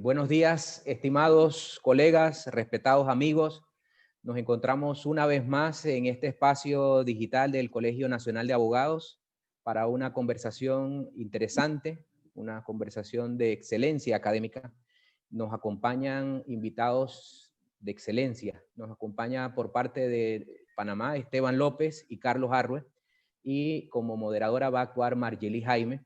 Buenos días, estimados colegas, respetados amigos. Nos encontramos una vez más en este espacio digital del Colegio Nacional de Abogados para una conversación interesante, una conversación de excelencia académica. Nos acompañan invitados de excelencia. Nos acompaña por parte de Panamá Esteban López y Carlos Arrue, y como moderadora va a actuar Margely Jaime.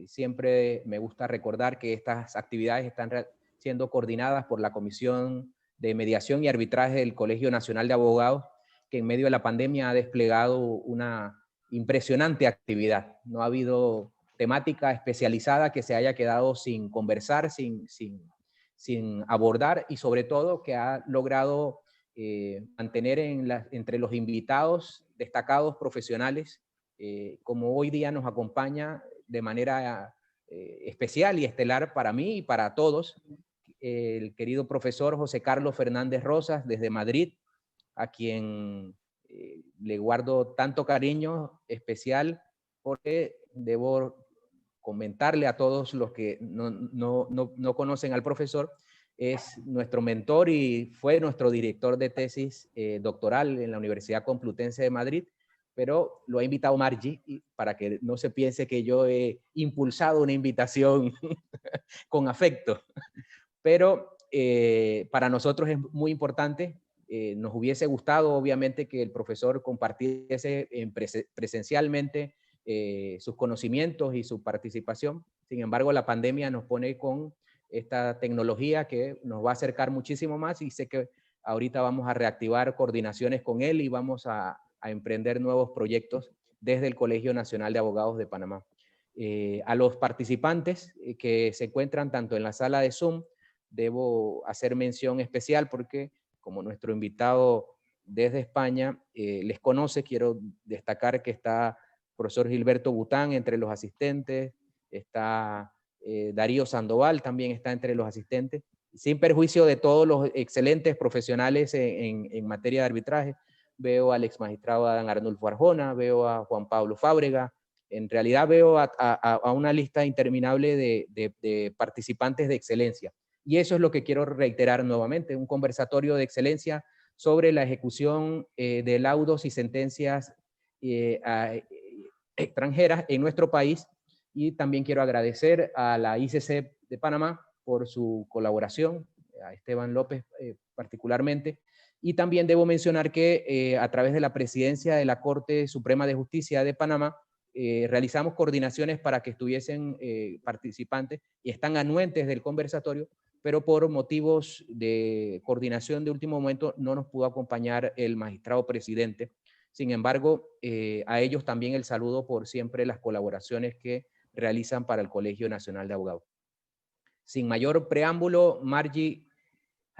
Siempre me gusta recordar que estas actividades están siendo coordinadas por la Comisión de Mediación y Arbitraje del Colegio Nacional de Abogados, que en medio de la pandemia ha desplegado una impresionante actividad. No ha habido temática especializada que se haya quedado sin conversar, sin abordar, y sobre todo que ha logrado mantener entre los invitados destacados profesionales, como hoy día nos acompaña de manera especial y estelar para mí y para todos, el querido profesor José Carlos Fernández Rosas desde Madrid, a quien le guardo tanto cariño especial, porque debo comentarle a todos los que no conocen al profesor, es nuestro mentor y fue nuestro director de tesis doctoral en la Universidad Complutense de Madrid, pero lo ha invitado Margie para que no se piense que yo he impulsado una invitación con afecto. Pero para nosotros es muy importante. Nos hubiese gustado, obviamente, que el profesor compartiese presencialmente sus conocimientos y su participación. Sin embargo, la pandemia nos pone con esta tecnología que nos va a acercar muchísimo más, y sé que ahorita vamos a reactivar coordinaciones con él y vamos a emprender nuevos proyectos desde el Colegio Nacional de Abogados de Panamá. A los participantes que se encuentran tanto en la sala de Zoom, debo hacer mención especial porque como nuestro invitado desde España les conoce, quiero destacar que está el profesor Gilberto Bután entre los asistentes, está Darío Sandoval también está entre los asistentes, sin perjuicio de todos los excelentes profesionales en materia de arbitraje. Veo al ex magistrado Adán Arnulfo Arjona, veo a Juan Pablo Fábrega, en realidad veo a una lista interminable de participantes de excelencia. Y eso es lo que quiero reiterar nuevamente, un conversatorio de excelencia sobre la ejecución de laudos y sentencias extranjeras en nuestro país. Y también quiero agradecer a la ICC de Panamá por su colaboración, a Esteban López particularmente. Y también debo mencionar que a través de la presidencia de la Corte Suprema de Justicia de Panamá, realizamos coordinaciones para que estuviesen participantes y están anuentes del conversatorio, pero por motivos de coordinación de último momento no nos pudo acompañar el magistrado presidente. Sin embargo, a ellos también el saludo por siempre las colaboraciones que realizan para el Colegio Nacional de Abogados. Sin mayor preámbulo, Margie,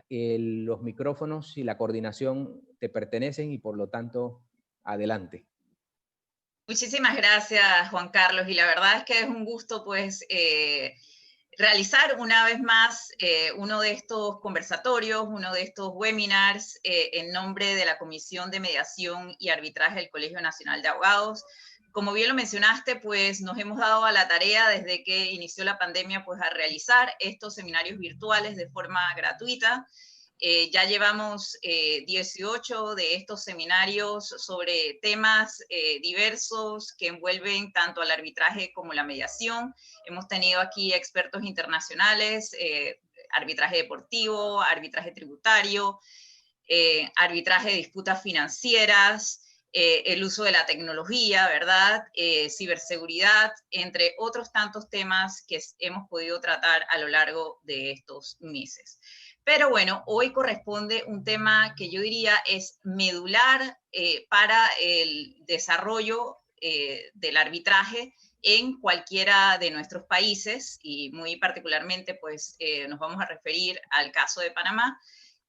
los micrófonos y la coordinación te pertenecen y por lo tanto, adelante. Muchísimas gracias, Juan Carlos, y la verdad es que es un gusto pues realizar una vez más uno de estos conversatorios, uno de estos webinars en nombre de la Comisión de Mediación y Arbitraje del Colegio Nacional de Abogados. Como bien lo mencionaste, pues nos hemos dado a la tarea desde que inició la pandemia pues a realizar estos seminarios virtuales de forma gratuita. Ya llevamos 18 de estos seminarios sobre temas diversos que envuelven tanto al arbitraje como la mediación. Hemos tenido aquí expertos internacionales, arbitraje deportivo, arbitraje tributario, arbitraje de disputas financieras, el uso de la tecnología, ¿verdad? Ciberseguridad, entre otros tantos temas que hemos podido tratar a lo largo de estos meses. Pero bueno, hoy corresponde un tema que yo diría es medular para el desarrollo del arbitraje en cualquiera de nuestros países, y muy particularmente pues nos vamos a referir al caso de Panamá,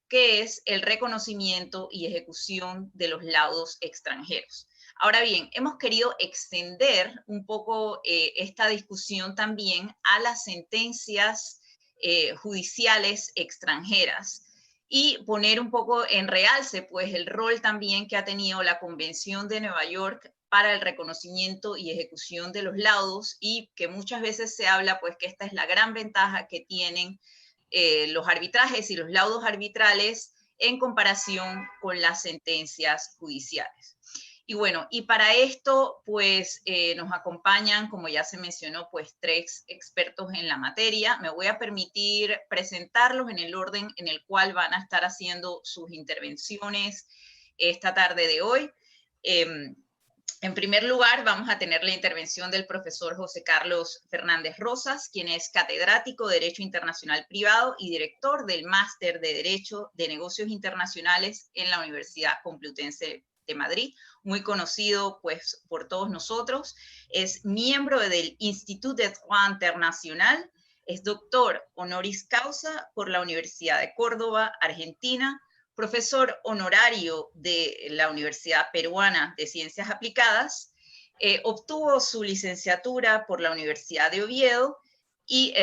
que es el reconocimiento y ejecución de los laudos extranjeros. Ahora bien, hemos querido extender un poco esta discusión también a las sentencias judiciales extranjeras y poner un poco en realce pues el rol también que ha tenido la Convención de Nueva York para el reconocimiento y ejecución de los laudos, y que muchas veces se habla pues que esta es la gran ventaja que tienen los arbitrajes y los laudos arbitrales en comparación con las sentencias judiciales. Y bueno, y para esto, pues nos acompañan, como ya se mencionó, pues 3 expertos en la materia. Me voy a permitir presentarlos en el orden en el cual van a estar haciendo sus intervenciones esta tarde de hoy. En primer lugar, vamos a tener la intervención del profesor José Carlos Fernández Rosas, quien es catedrático de Derecho Internacional Privado y director del Máster de Derecho de Negocios Internacionales en la Universidad Complutense de Madrid, muy conocido pues por todos nosotros. Es miembro del Institut de Droit International, es doctor honoris causa por la Universidad de Córdoba, Argentina, profesor honorario de la Universidad Peruana de Ciencias Aplicadas, obtuvo su licenciatura por la Universidad de Oviedo y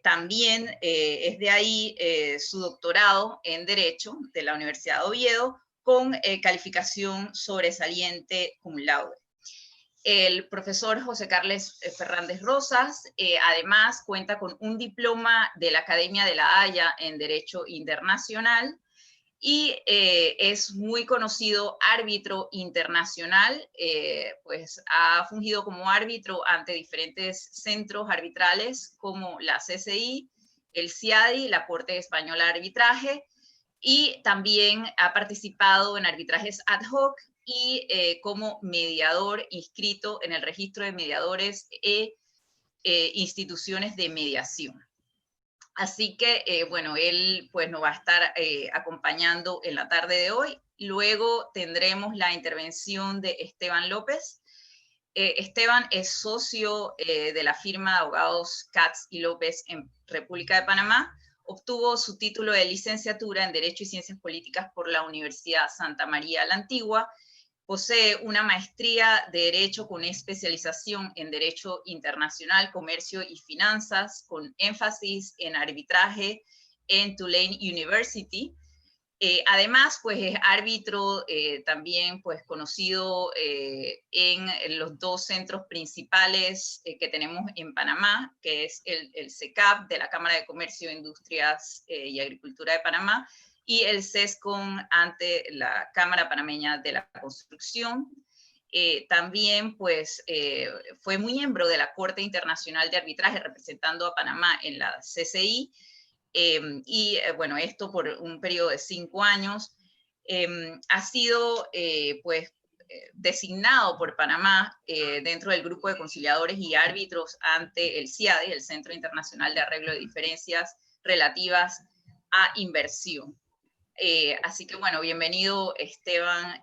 también es de ahí su doctorado en Derecho de la Universidad de Oviedo con calificación sobresaliente cum laude. El profesor José Carlos Fernández Rosas además cuenta con un diploma de la Academia de La Haya en Derecho Internacional, y es muy conocido árbitro internacional, pues ha fungido como árbitro ante diferentes centros arbitrales como la CCI, el CIADI, la Corte Española de Arbitraje, y también ha participado en arbitrajes ad hoc y como mediador inscrito en el registro de mediadores e instituciones de mediación. Así que, bueno, él pues nos va a estar acompañando en la tarde de hoy. Luego tendremos la intervención de Esteban López. Esteban es socio de la firma de abogados Katz y López en República de Panamá. Obtuvo su título de licenciatura en Derecho y Ciencias Políticas por la Universidad Santa María la Antigua. Posee una maestría de Derecho con especialización en Derecho Internacional, Comercio y Finanzas, con énfasis en arbitraje en Tulane University. Además, pues es árbitro también pues, conocido en los 2 centros principales que tenemos en Panamá, que es el CECAP de la Cámara de Comercio, Industrias y Agricultura de Panamá, y el CESCON ante la Cámara Panameña de la Construcción. También pues, fue miembro de la Corte Internacional de Arbitraje representando a Panamá en la CCI, y bueno, esto por un periodo de 5 años. Ha sido pues designado por Panamá dentro del grupo de conciliadores y árbitros ante el CIADI, el Centro Internacional de Arreglo de Diferencias Relativas a Inversión. Así que bueno, bienvenido Esteban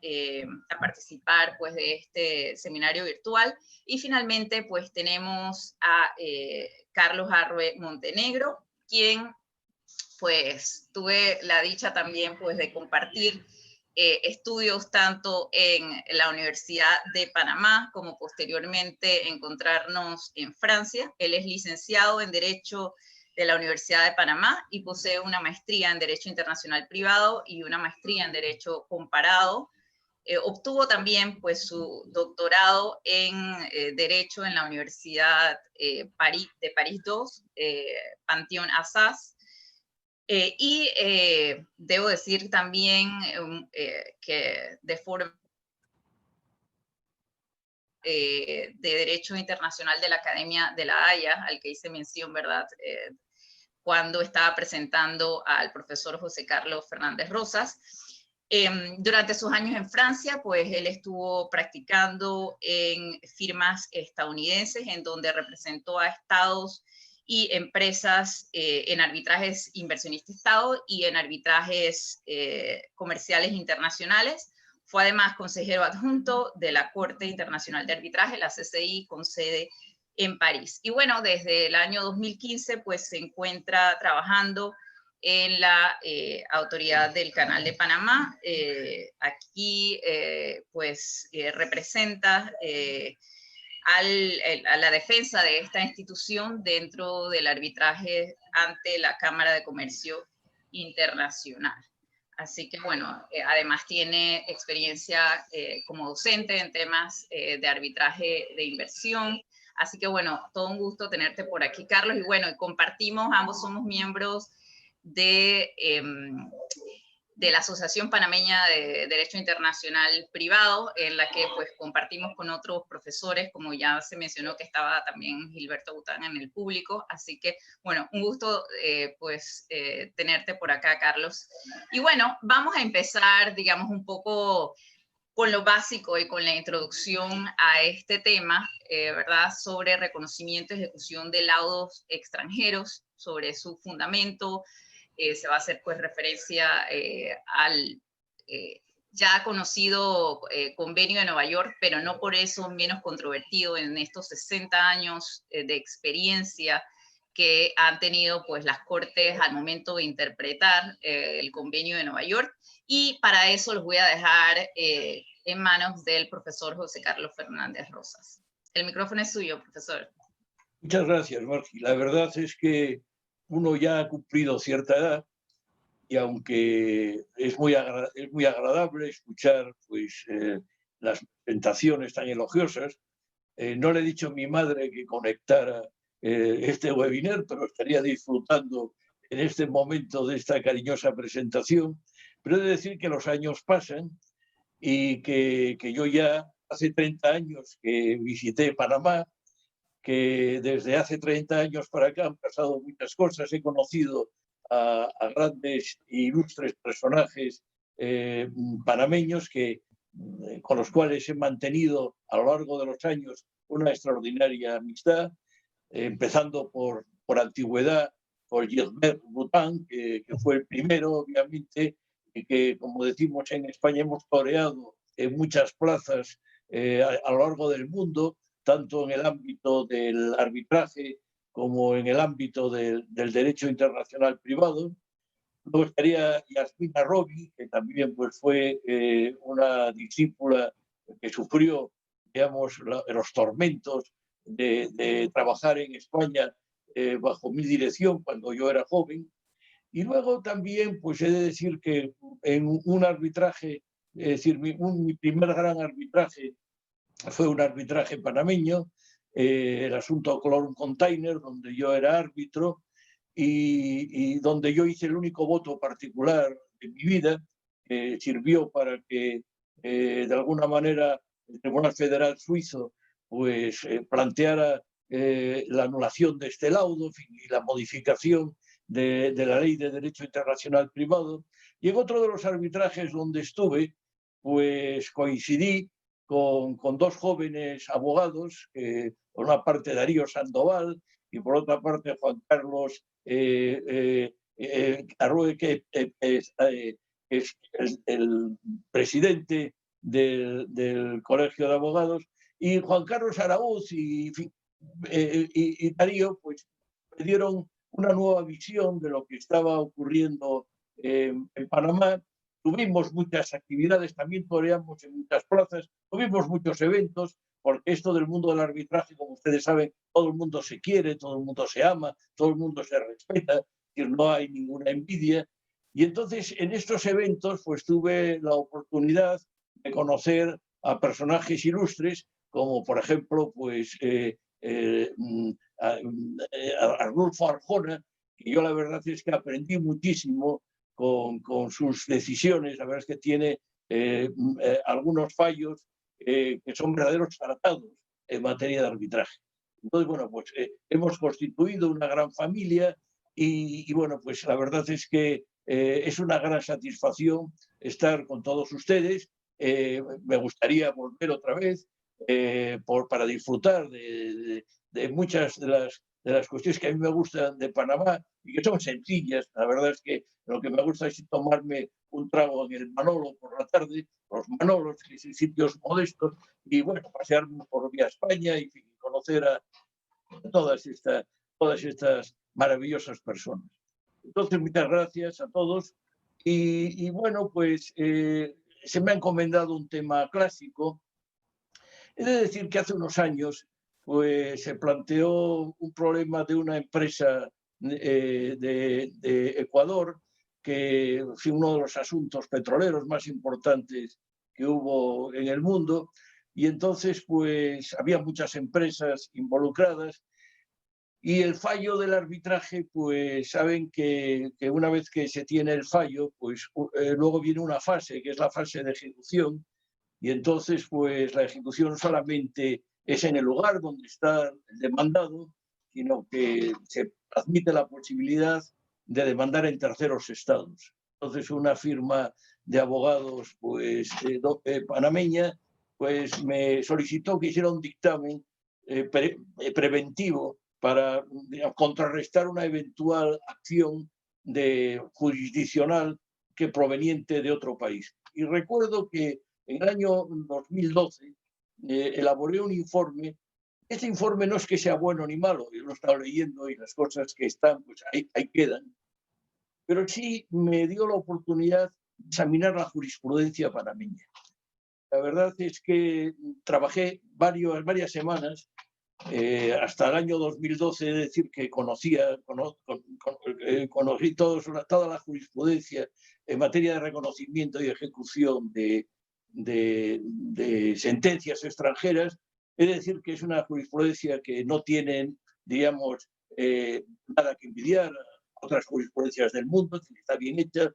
a participar pues de este seminario virtual. Y finalmente pues tenemos a Carlos Arrué Montenegro, quien pues tuve la dicha también pues de compartir estudios tanto en la Universidad de Panamá como posteriormente encontrarnos en Francia. Él es licenciado en Derecho de la Universidad de Panamá y posee una maestría en Derecho Internacional Privado y una maestría en Derecho Comparado. Obtuvo también pues, su doctorado en Derecho en la Universidad de París II, Panthéon-Assas. Y debo decir también que de forma de Derecho Internacional de la Academia de La Haya, al que hice mención, ¿verdad? Cuando estaba presentando al profesor José Carlos Fernández Rosas. Durante sus años en Francia, pues él estuvo practicando en firmas estadounidenses, en donde representó a estados y empresas en arbitrajes inversionista-estado y en arbitrajes comerciales internacionales. Fue además consejero adjunto de la Corte Internacional de Arbitraje, la CCI, con sede en París. Y bueno, desde el año 2015 pues se encuentra trabajando en la Autoridad del Canal de Panamá. Aquí pues representa a la defensa de esta institución dentro del arbitraje ante la Cámara de Comercio Internacional. Así que bueno, además tiene experiencia como docente en temas de arbitraje de inversión. Así que bueno, todo un gusto tenerte por aquí, Carlos. Y bueno, compartimos, ambos somos miembros de la Asociación Panameña de Derecho Internacional Privado, en la que pues compartimos con otros profesores, como ya se mencionó que estaba también Gilberto Bután en el público, así que bueno, un gusto tenerte por acá, Carlos. Y bueno, vamos a empezar, digamos, un poco con lo básico y con la introducción a este tema, ¿verdad? Sobre reconocimiento y ejecución de laudos extranjeros, sobre su fundamento. Se va a hacer pues referencia al ya conocido convenio de Nueva York, pero no por eso menos controvertido en estos 60 años de experiencia que han tenido pues las Cortes al momento de interpretar el convenio de Nueva York. Y para eso los voy a dejar en manos del profesor José Carlos Fernández Rosas. El micrófono es suyo, profesor. Muchas gracias, Marci. La verdad es que uno ya ha cumplido cierta edad y aunque es muy agradable escuchar pues, las presentaciones tan elogiosas, no le he dicho a mi madre que conectara este webinar, pero estaría disfrutando en este momento de esta cariñosa presentación. Pero he de decir que los años pasan y que yo ya hace 30 años que visité Panamá, que desde hace 30 años para acá han pasado muchas cosas. He conocido a grandes e ilustres personajes panameños con los cuales he mantenido a lo largo de los años una extraordinaria amistad, empezando por antigüedad, por Gilbert Bután, que fue el primero, obviamente, y que, como decimos en España, hemos toreado en muchas plazas a lo largo del mundo, tanto en el ámbito del arbitraje como en el ámbito del derecho internacional privado. Luego estaría Yasmina Robi, que también pues, fue una discípula que sufrió, digamos, los tormentos de trabajar en España bajo mi dirección cuando yo era joven. Y luego también, pues he de decir que en un arbitraje, es decir, mi primer gran arbitraje fue un arbitraje panameño, el asunto Colorum Container, donde yo era árbitro y donde yo hice el único voto particular de mi vida, que sirvió para que de alguna manera el Tribunal Federal Suizo pues, planteara la anulación de este laudo y la modificación de la Ley de Derecho Internacional Privado. Y en otro de los arbitrajes donde estuve, pues coincidí con dos jóvenes abogados, por una parte Darío Sandoval y por otra parte Juan Carlos Arroyo, que es el presidente del Colegio de Abogados, y Juan Carlos Araúz y Darío pues, me dieron una nueva visión de lo que estaba ocurriendo en Panamá. Tuvimos muchas actividades, también toreamos en muchas plazas, tuvimos muchos eventos, porque esto del mundo del arbitraje, como ustedes saben, todo el mundo se quiere, todo el mundo se ama, todo el mundo se respeta, es decir, no hay ninguna envidia. Y entonces en estos eventos pues tuve la oportunidad de conocer a personajes ilustres, como por ejemplo pues Arnulfo Arjona, que yo la verdad es que aprendí muchísimo con sus decisiones. La verdad es que tiene algunos fallos que son verdaderos tratados en materia de arbitraje. Entonces, bueno, pues hemos constituido una gran familia y bueno, pues la verdad es que es una gran satisfacción estar con todos ustedes. Me gustaría volver otra vez para disfrutar de muchas de las cuestiones que a mí me gustan de Panamá y que son sencillas. La verdad es que lo que me gusta es tomarme un trago en el Manolo por la tarde, los Manolos, que son sitios modestos, y bueno, pasearme por vía España y conocer a todas estas maravillosas personas. Entonces, muchas gracias a todos. Y bueno, pues se me ha encomendado un tema clásico. He de decir que hace unos años pues, se planteó un problema de una empresa de Ecuador, que fue uno de los asuntos petroleros más importantes que hubo en el mundo, y entonces pues había muchas empresas involucradas Y el fallo del arbitraje, pues saben que una vez que se tiene el fallo, pues luego viene una fase, que es la fase de ejecución, y entonces pues la ejecución solamente es en el lugar donde está el demandado, sino que se admite la posibilidad de demandar en terceros estados. Entonces una firma de abogados pues, panameña pues me solicitó que hiciera un dictamen preventivo para, digamos, contrarrestar una eventual acción jurisdiccional que proveniente de otro país. Y recuerdo que en el año 2012 elaboré un informe. Este informe no es que sea bueno ni malo, yo lo he estado leyendo y las cosas que están, pues ahí quedan, pero sí me dio la oportunidad de examinar la jurisprudencia panameña. La verdad es que trabajé varias semanas hasta el año 2012, es decir, que conocí toda la jurisprudencia en materia de reconocimiento y ejecución de sentencias extranjeras. Es decir, que es una jurisprudencia que no tienen, digamos, nada que envidiar a otras jurisprudencias del mundo, que está bien hecha,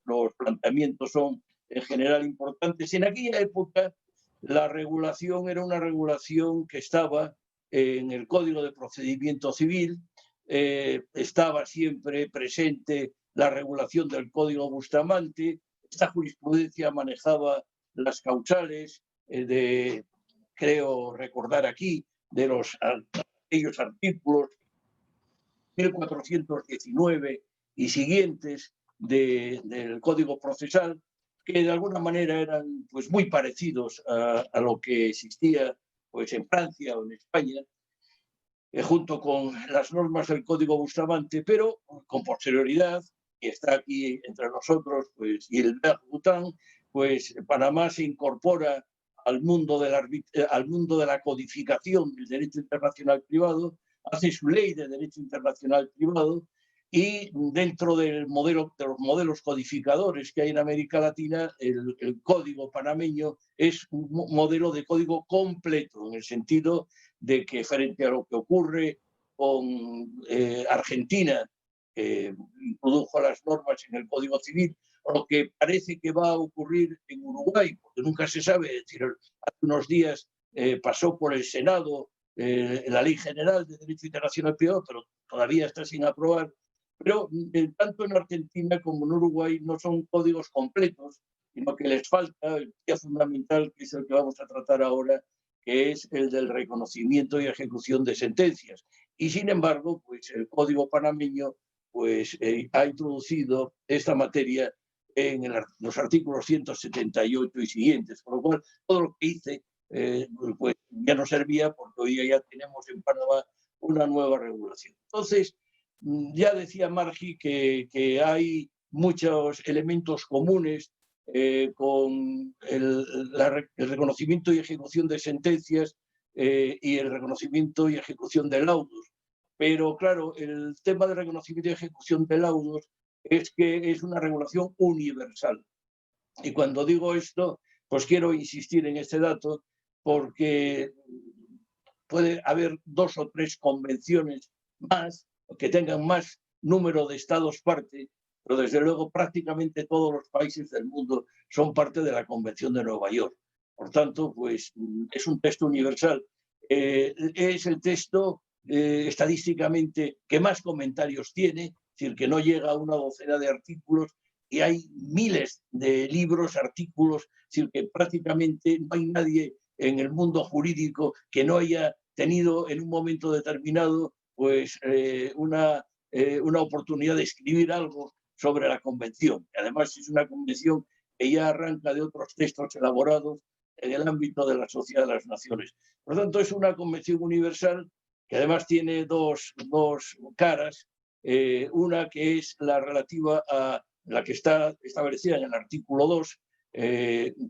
los planteamientos son en general importantes. En aquella época la regulación era una regulación que estaba en el Código de Procedimiento Civil, estaba siempre presente la regulación del Código Bustamante, esta jurisprudencia manejaba las causales creo recordar aquí, de aquellos artículos 1419 y siguientes del Código Procesal, que de alguna manera eran pues, muy parecidos a lo que existía pues, en Francia o en España, junto con las normas del Código Bustamante, pero con posterioridad, y está aquí entre nosotros, pues, y el Bután, pues Panamá se incorpora al mundo de la codificación del derecho internacional privado, hace su ley de derecho internacional privado, y dentro de los modelos codificadores que hay en América Latina, el código panameño es un modelo de código completo, en el sentido de que frente a lo que ocurre con Argentina, que introdujo las normas en el Código Civil, o lo que parece que va a ocurrir en Uruguay, porque nunca se sabe. Es decir, hace unos días pasó por el Senado la Ley General de Derecho Internacional Privado, pero todavía está sin aprobar. Pero tanto en Argentina como en Uruguay no son códigos completos, sino que les falta el día fundamental, que es el que vamos a tratar ahora, que es el del reconocimiento y ejecución de sentencias. Y sin embargo, pues el Código panameño pues, ha introducido esta materia en los artículos 178 y siguientes, por lo cual todo lo que hice pues ya no servía, porque hoy ya tenemos en Panamá una nueva regulación. Entonces, ya decía Margi que hay muchos elementos comunes con el reconocimiento y ejecución de sentencias y el reconocimiento y ejecución de laudos. Pero claro, el tema de reconocimiento y ejecución de laudos es que es una regulación universal. Y cuando digo esto, pues quiero insistir en este dato porque puede haber 2 o 3 convenciones más que tengan más número de estados parte, pero desde luego prácticamente todos los países del mundo son parte de la Convención de Nueva York. Por tanto, pues es un texto universal. Es el texto estadísticamente que más comentarios tiene, es decir, que no llega a una docena de artículos, y hay miles de libros, artículos, es decir, que prácticamente no hay nadie en el mundo jurídico que no haya tenido en un momento determinado pues, una oportunidad de escribir algo sobre la convención. Además, es una convención que ya arranca de otros textos elaborados en el ámbito de la Sociedad de las Naciones. Por lo tanto, es una convención universal que además tiene dos caras. Una que es la relativa a la que está establecida en el artículo 2,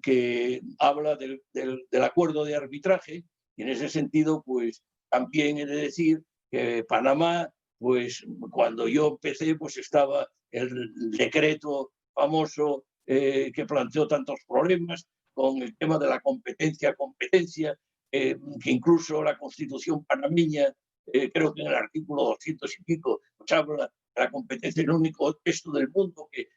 que habla del acuerdo de arbitraje, y en ese sentido, pues también he de decir que Panamá, pues cuando yo empecé, pues estaba el decreto famoso que planteó tantos problemas con el tema de la competencia, que incluso la Constitución panameña creo que en el artículo 200 y pico, pues habla de la competencia, el único texto del mundo que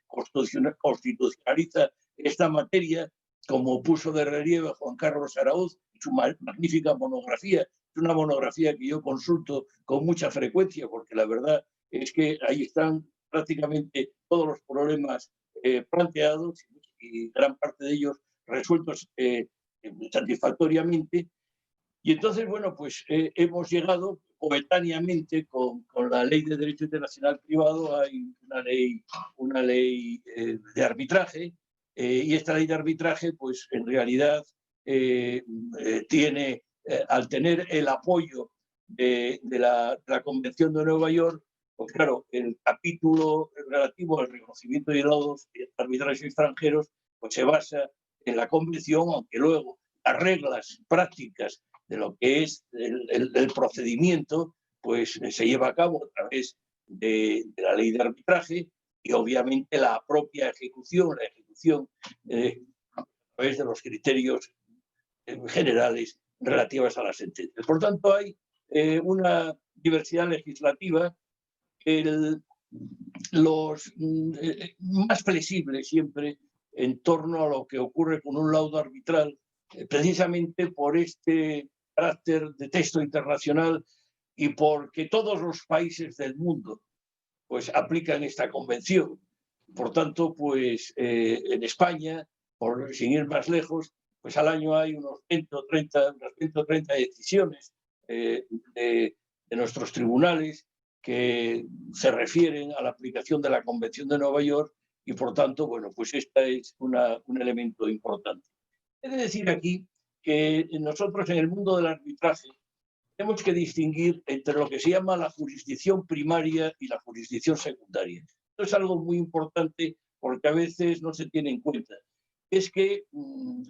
constitucionaliza esta materia, como puso de relieve Juan Carlos Araúz en su magnífica monografía. Es una monografía que yo consulto con mucha frecuencia, porque la verdad es que ahí están prácticamente todos los problemas planteados y gran parte de ellos resueltos satisfactoriamente. Y entonces, bueno, pues hemos llegado coetáneamente con la Ley de Derecho Internacional Privado, hay una ley de arbitraje, y esta ley de arbitraje, pues en realidad tiene, al tener el apoyo de la Convención de Nueva York, pues claro, el capítulo relativo al reconocimiento de laudos arbitrales extranjeros, pues se basa en la Convención, aunque luego las reglas prácticas de lo que es el procedimiento, pues se lleva a cabo a través de la ley de arbitraje y obviamente la propia ejecución, a través de los criterios generales relativas a las sentencias. Por tanto, hay una diversidad legislativa, los más flexibles siempre en torno a lo que ocurre con un laudo arbitral, precisamente por este carácter de texto internacional y porque todos los países del mundo pues aplican esta convención. Por tanto, pues en España, sin ir más lejos, pues al año hay unas 130 decisiones de nuestros tribunales que se refieren a la aplicación de la Convención de Nueva York y, por tanto, bueno, pues este es un elemento importante. He de decir aquí que nosotros en el mundo del arbitraje tenemos que distinguir entre lo que se llama la jurisdicción primaria y la jurisdicción secundaria. Esto es algo muy importante porque a veces no se tiene en cuenta. Es que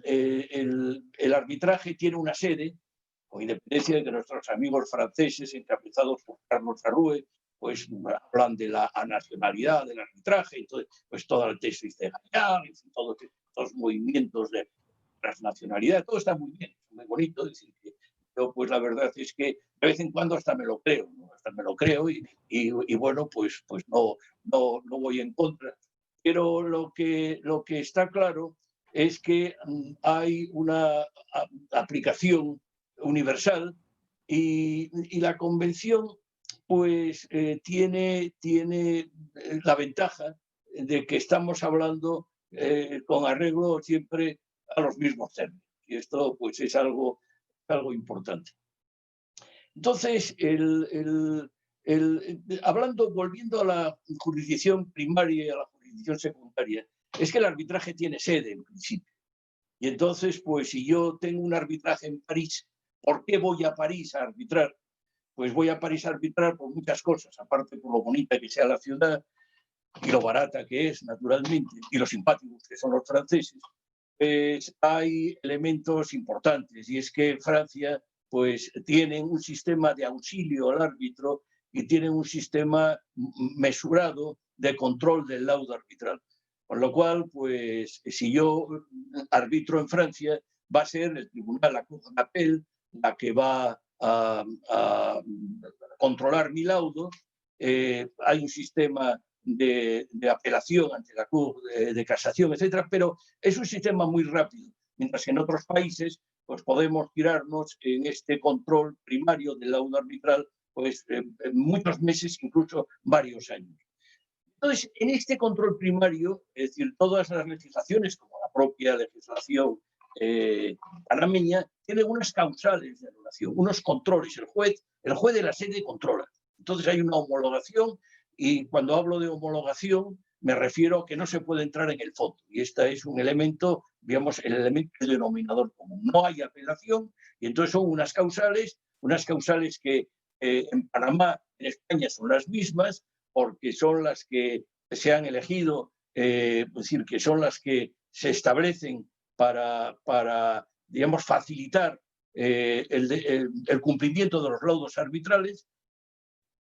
el arbitraje tiene una sede, con independencia de que nuestros amigos franceses, encabezados por Carlos Arrue, pues hablan de la nacionalidad del arbitraje, entonces, pues todo el texto internacional, todos los movimientos de transnacionalidad, todo está muy bien, muy bonito, es decir, que yo pues la verdad es que de vez en cuando hasta me lo creo, ¿no? Hasta me lo creo y bueno, pues no voy en contra. Pero lo que está claro es que hay una aplicación universal y la convención pues tiene la ventaja de que estamos hablando con arreglo siempre a los mismos términos. Y esto pues es algo importante. Entonces, volviendo a la jurisdicción primaria y a la jurisdicción secundaria, es que el arbitraje tiene sede en principio. Y entonces, pues si yo tengo un arbitraje en París, ¿por qué voy a París a arbitrar? Pues voy a París a arbitrar por muchas cosas, aparte por lo bonita que sea la ciudad y lo barata que es, naturalmente, y lo simpáticos que son los franceses. Pues hay elementos importantes y es que Francia pues tienen un sistema de auxilio al árbitro y tienen un sistema mesurado de control del laudo arbitral. Con lo cual, pues si yo arbitro en Francia, va a ser el tribunal, la Cour d'appel, la que va a controlar mi laudo. Hay un sistema de apelación ante la Cour de casación, etcétera, pero es un sistema muy rápido, mientras que en otros países pues podemos tirarnos en este control primario del laudo arbitral pues muchos meses, incluso varios años. Entonces, en este control primario, es decir, todas las legislaciones, como la propia legislación panameña, tienen unas causales de anulación, unos controles. El juez de la sede controla. Entonces hay una homologación y cuando hablo de homologación me refiero a que no se puede entrar en el fondo. Y este es un elemento, digamos, el elemento del denominador común. No hay apelación y entonces son unas causales que en Panamá, en España son las mismas, porque son las que se han elegido, es decir, que son las que se establecen para digamos, facilitar el cumplimiento de los laudos arbitrales.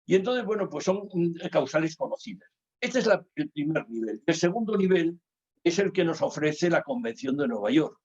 Y entonces, bueno, pues son causales conocidas. Este es el primer nivel. El segundo nivel es el que nos ofrece la Convención de Nueva York.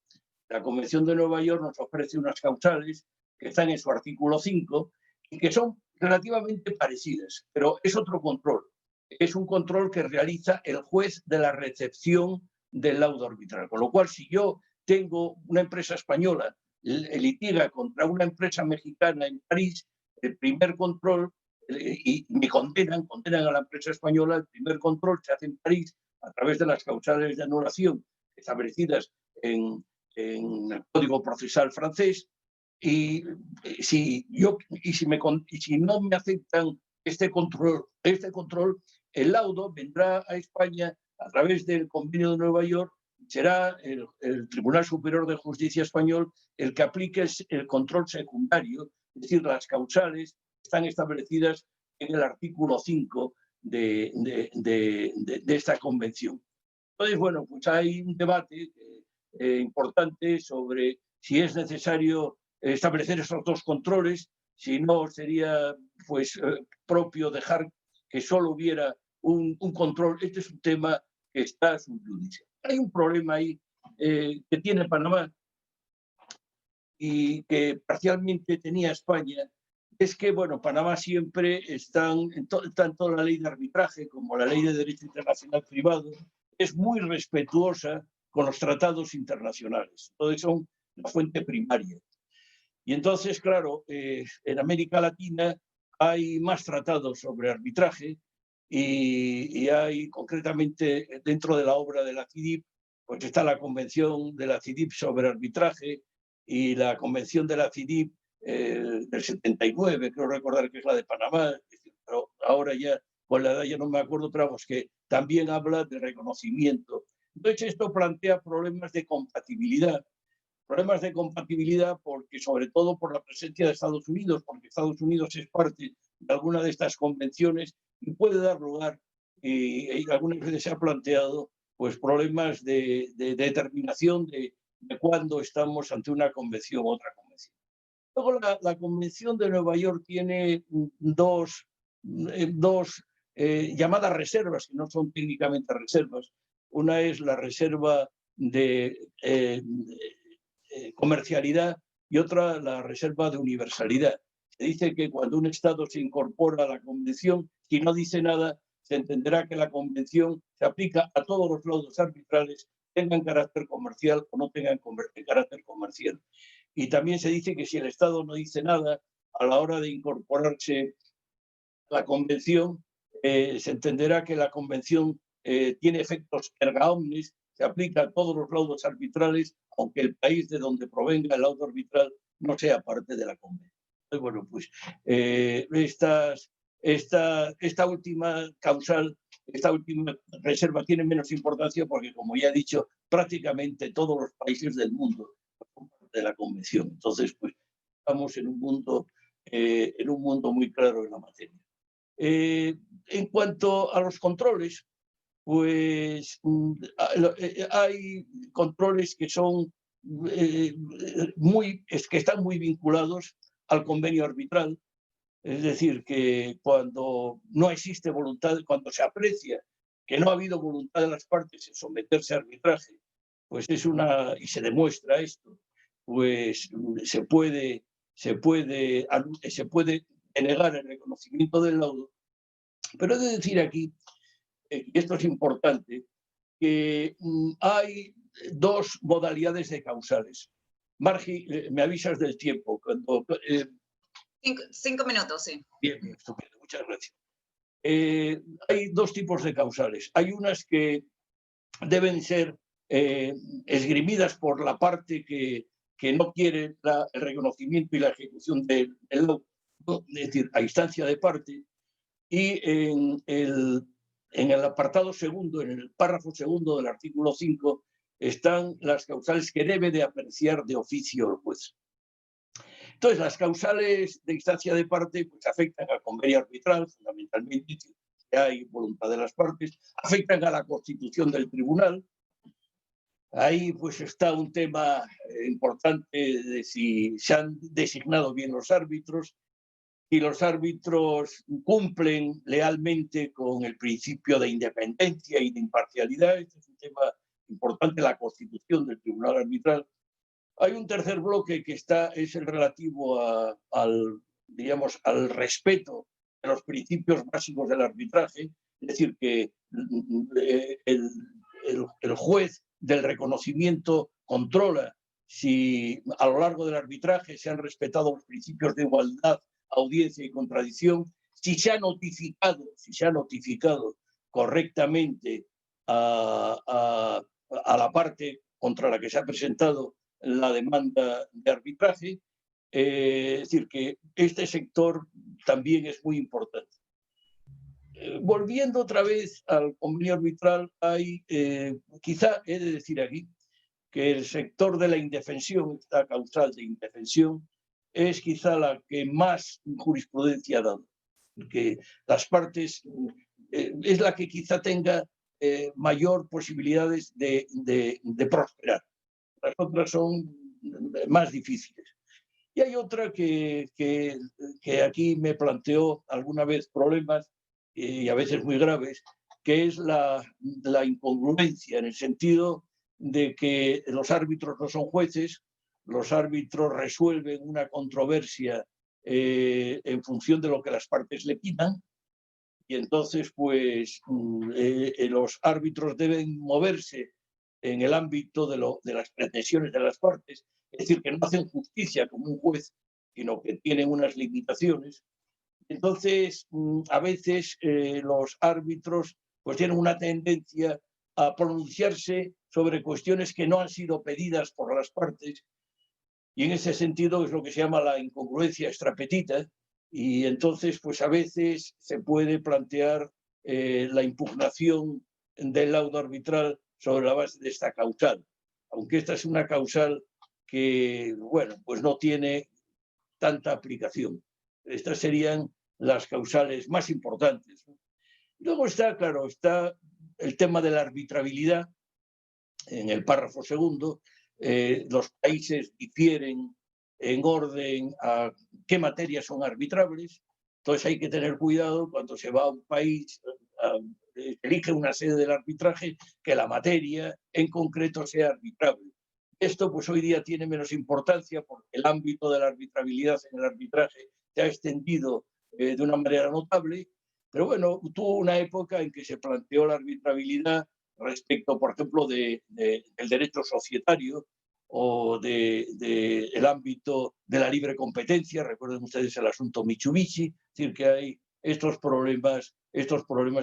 La Convención de Nueva York nos ofrece unas causales que están en su artículo 5 y que son relativamente parecidas, pero es otro control. Es un control que realiza el juez de la recepción del laudo arbitral. Con lo cual, si yo tengo una empresa española, litiga contra una empresa mexicana en París, el primer control, y me condenan a la empresa española, el primer control se hace en París a través de las causales de anulación establecidas en el Código Procesal francés, y si no me aceptan este control, el laudo vendrá a España a través del Convenio de Nueva York. Será el Tribunal Superior de Justicia español el que aplique el control secundario, es decir, las causales están establecidas en el artículo 5 de esta convención. Entonces, bueno, pues hay un debate importante sobre si es necesario establecer esos dos controles, si no sería pues propio dejar que solo hubiera un control. Este es un tema que está sub judice. Hay un problema ahí que tiene Panamá y que parcialmente tenía España, es que, bueno, Panamá siempre tanto la ley de arbitraje como la ley de derecho internacional privado, es muy respetuosa con los tratados internacionales. Entonces son la fuente primaria. Y entonces, claro, en América Latina hay más tratados sobre arbitraje y hay concretamente dentro de la obra de la CIDIP, pues está la Convención de la CIDIP sobre arbitraje y la Convención de la CIDIP del 79, creo recordar que es la de Panamá, pero ahora ya con la edad ya no me acuerdo, pero vamos, que también habla de reconocimiento. Entonces esto plantea problemas de compatibilidad porque sobre todo por la presencia de Estados Unidos, porque Estados Unidos es parte de alguna de estas convenciones y puede dar lugar, y algunas veces se ha planteado, pues problemas de determinación de cuándo estamos ante una convención u otra convención. Luego la Convención de Nueva York tiene dos llamadas reservas, que no son técnicamente reservas. Una es la reserva de comercialidad y otra la reserva de universalidad. Se dice que cuando un Estado se incorpora a la Convención, si no dice nada, se entenderá que la Convención se aplica a todos los laudos arbitrales, tengan carácter comercial o no tengan carácter comercial. Y también se dice que si el Estado no dice nada a la hora de incorporarse a la Convención, se entenderá que la Convención tiene efectos erga omnes, se aplica a todos los laudos arbitrales, aunque el país de donde provenga el laudo arbitral no sea parte de la Convención. Entonces, bueno, pues esta última causal, esta última reserva tiene menos importancia porque, como ya he dicho, prácticamente todos los países del mundo son parte de la Convención. Entonces, pues estamos en un mundo muy claro en la materia. En cuanto a los controles, pues hay controles que son que están muy vinculados al convenio arbitral. Es decir, que cuando no existe voluntad, cuando se aprecia que no ha habido voluntad de las partes en someterse a arbitraje, pues y se demuestra esto, pues se puede denegar el reconocimiento del laudo. Pero he de decir aquí, y esto es importante, que hay dos modalidades de causales. Margi, me avisas del tiempo. 5 minutos, sí. Bien, estupendo, muchas gracias. Hay dos tipos de causales. Hay unas que deben ser esgrimidas por la parte que no quiere el reconocimiento y la ejecución del laudo, es decir, a instancia de parte, y en el apartado segundo, en el párrafo segundo del artículo 5, están las causales que debe de apreciar de oficio el juez. Entonces, las causales de instancia de parte pues, afectan al convenio arbitral, fundamentalmente, si hay voluntad de las partes, afectan a la constitución del tribunal. Ahí pues está un tema importante de si se han designado bien los árbitros, y los árbitros cumplen lealmente con el principio de independencia y de imparcialidad. Este es un tema importante, la constitución del tribunal arbitral. Hay un tercer bloque que es el relativo al digamos, al respeto de los principios básicos del arbitraje, es decir, que el juez del reconocimiento controla si a lo largo del arbitraje se han respetado los principios de igualdad, audiencia y contradicción, si se ha notificado correctamente a la parte contra la que se ha presentado la demanda de arbitraje. Es decir, que este sector también es muy importante. Volviendo otra vez al convenio arbitral, quizá he de decir aquí que el sector de la indefensión, esta causal de indefensión, es quizá la que más jurisprudencia ha dado, porque las partes es la que quizá tenga mayor posibilidades de prosperar. Las otras son más difíciles. Y hay otra que aquí me planteó alguna vez problemas y a veces muy graves, que es la incongruencia, en el sentido de que los árbitros no son jueces, los árbitros resuelven una controversia en función de lo que las partes le pidan, y entonces pues los árbitros deben moverse en el ámbito de las pretensiones de las partes, es decir, que no hacen justicia como un juez, sino que tienen unas limitaciones. Entonces, a veces los árbitros pues tienen una tendencia a pronunciarse sobre cuestiones que no han sido pedidas por las partes, y en ese sentido es lo que se llama la incongruencia extrapetita, y entonces pues a veces se puede plantear la impugnación del laudo arbitral sobre la base de esta causal, aunque esta es una causal que, bueno, pues no tiene tanta aplicación. Estas serían las causales más importantes. Luego está, claro, está el tema de la arbitrabilidad. En el párrafo segundo, los países difieren en orden a qué materias son arbitrables. Entonces hay que tener cuidado cuando se va a un país, elige una sede del arbitraje, que la materia en concreto sea arbitrable. Esto pues hoy día tiene menos importancia porque el ámbito de la arbitrabilidad en el arbitraje se ha extendido de una manera notable, pero bueno, tuvo una época en que se planteó la arbitrabilidad respecto, por ejemplo, del derecho societario o del ámbito de la libre competencia. Recuerden ustedes el asunto Mitsubishi, es decir, que hay estos problemas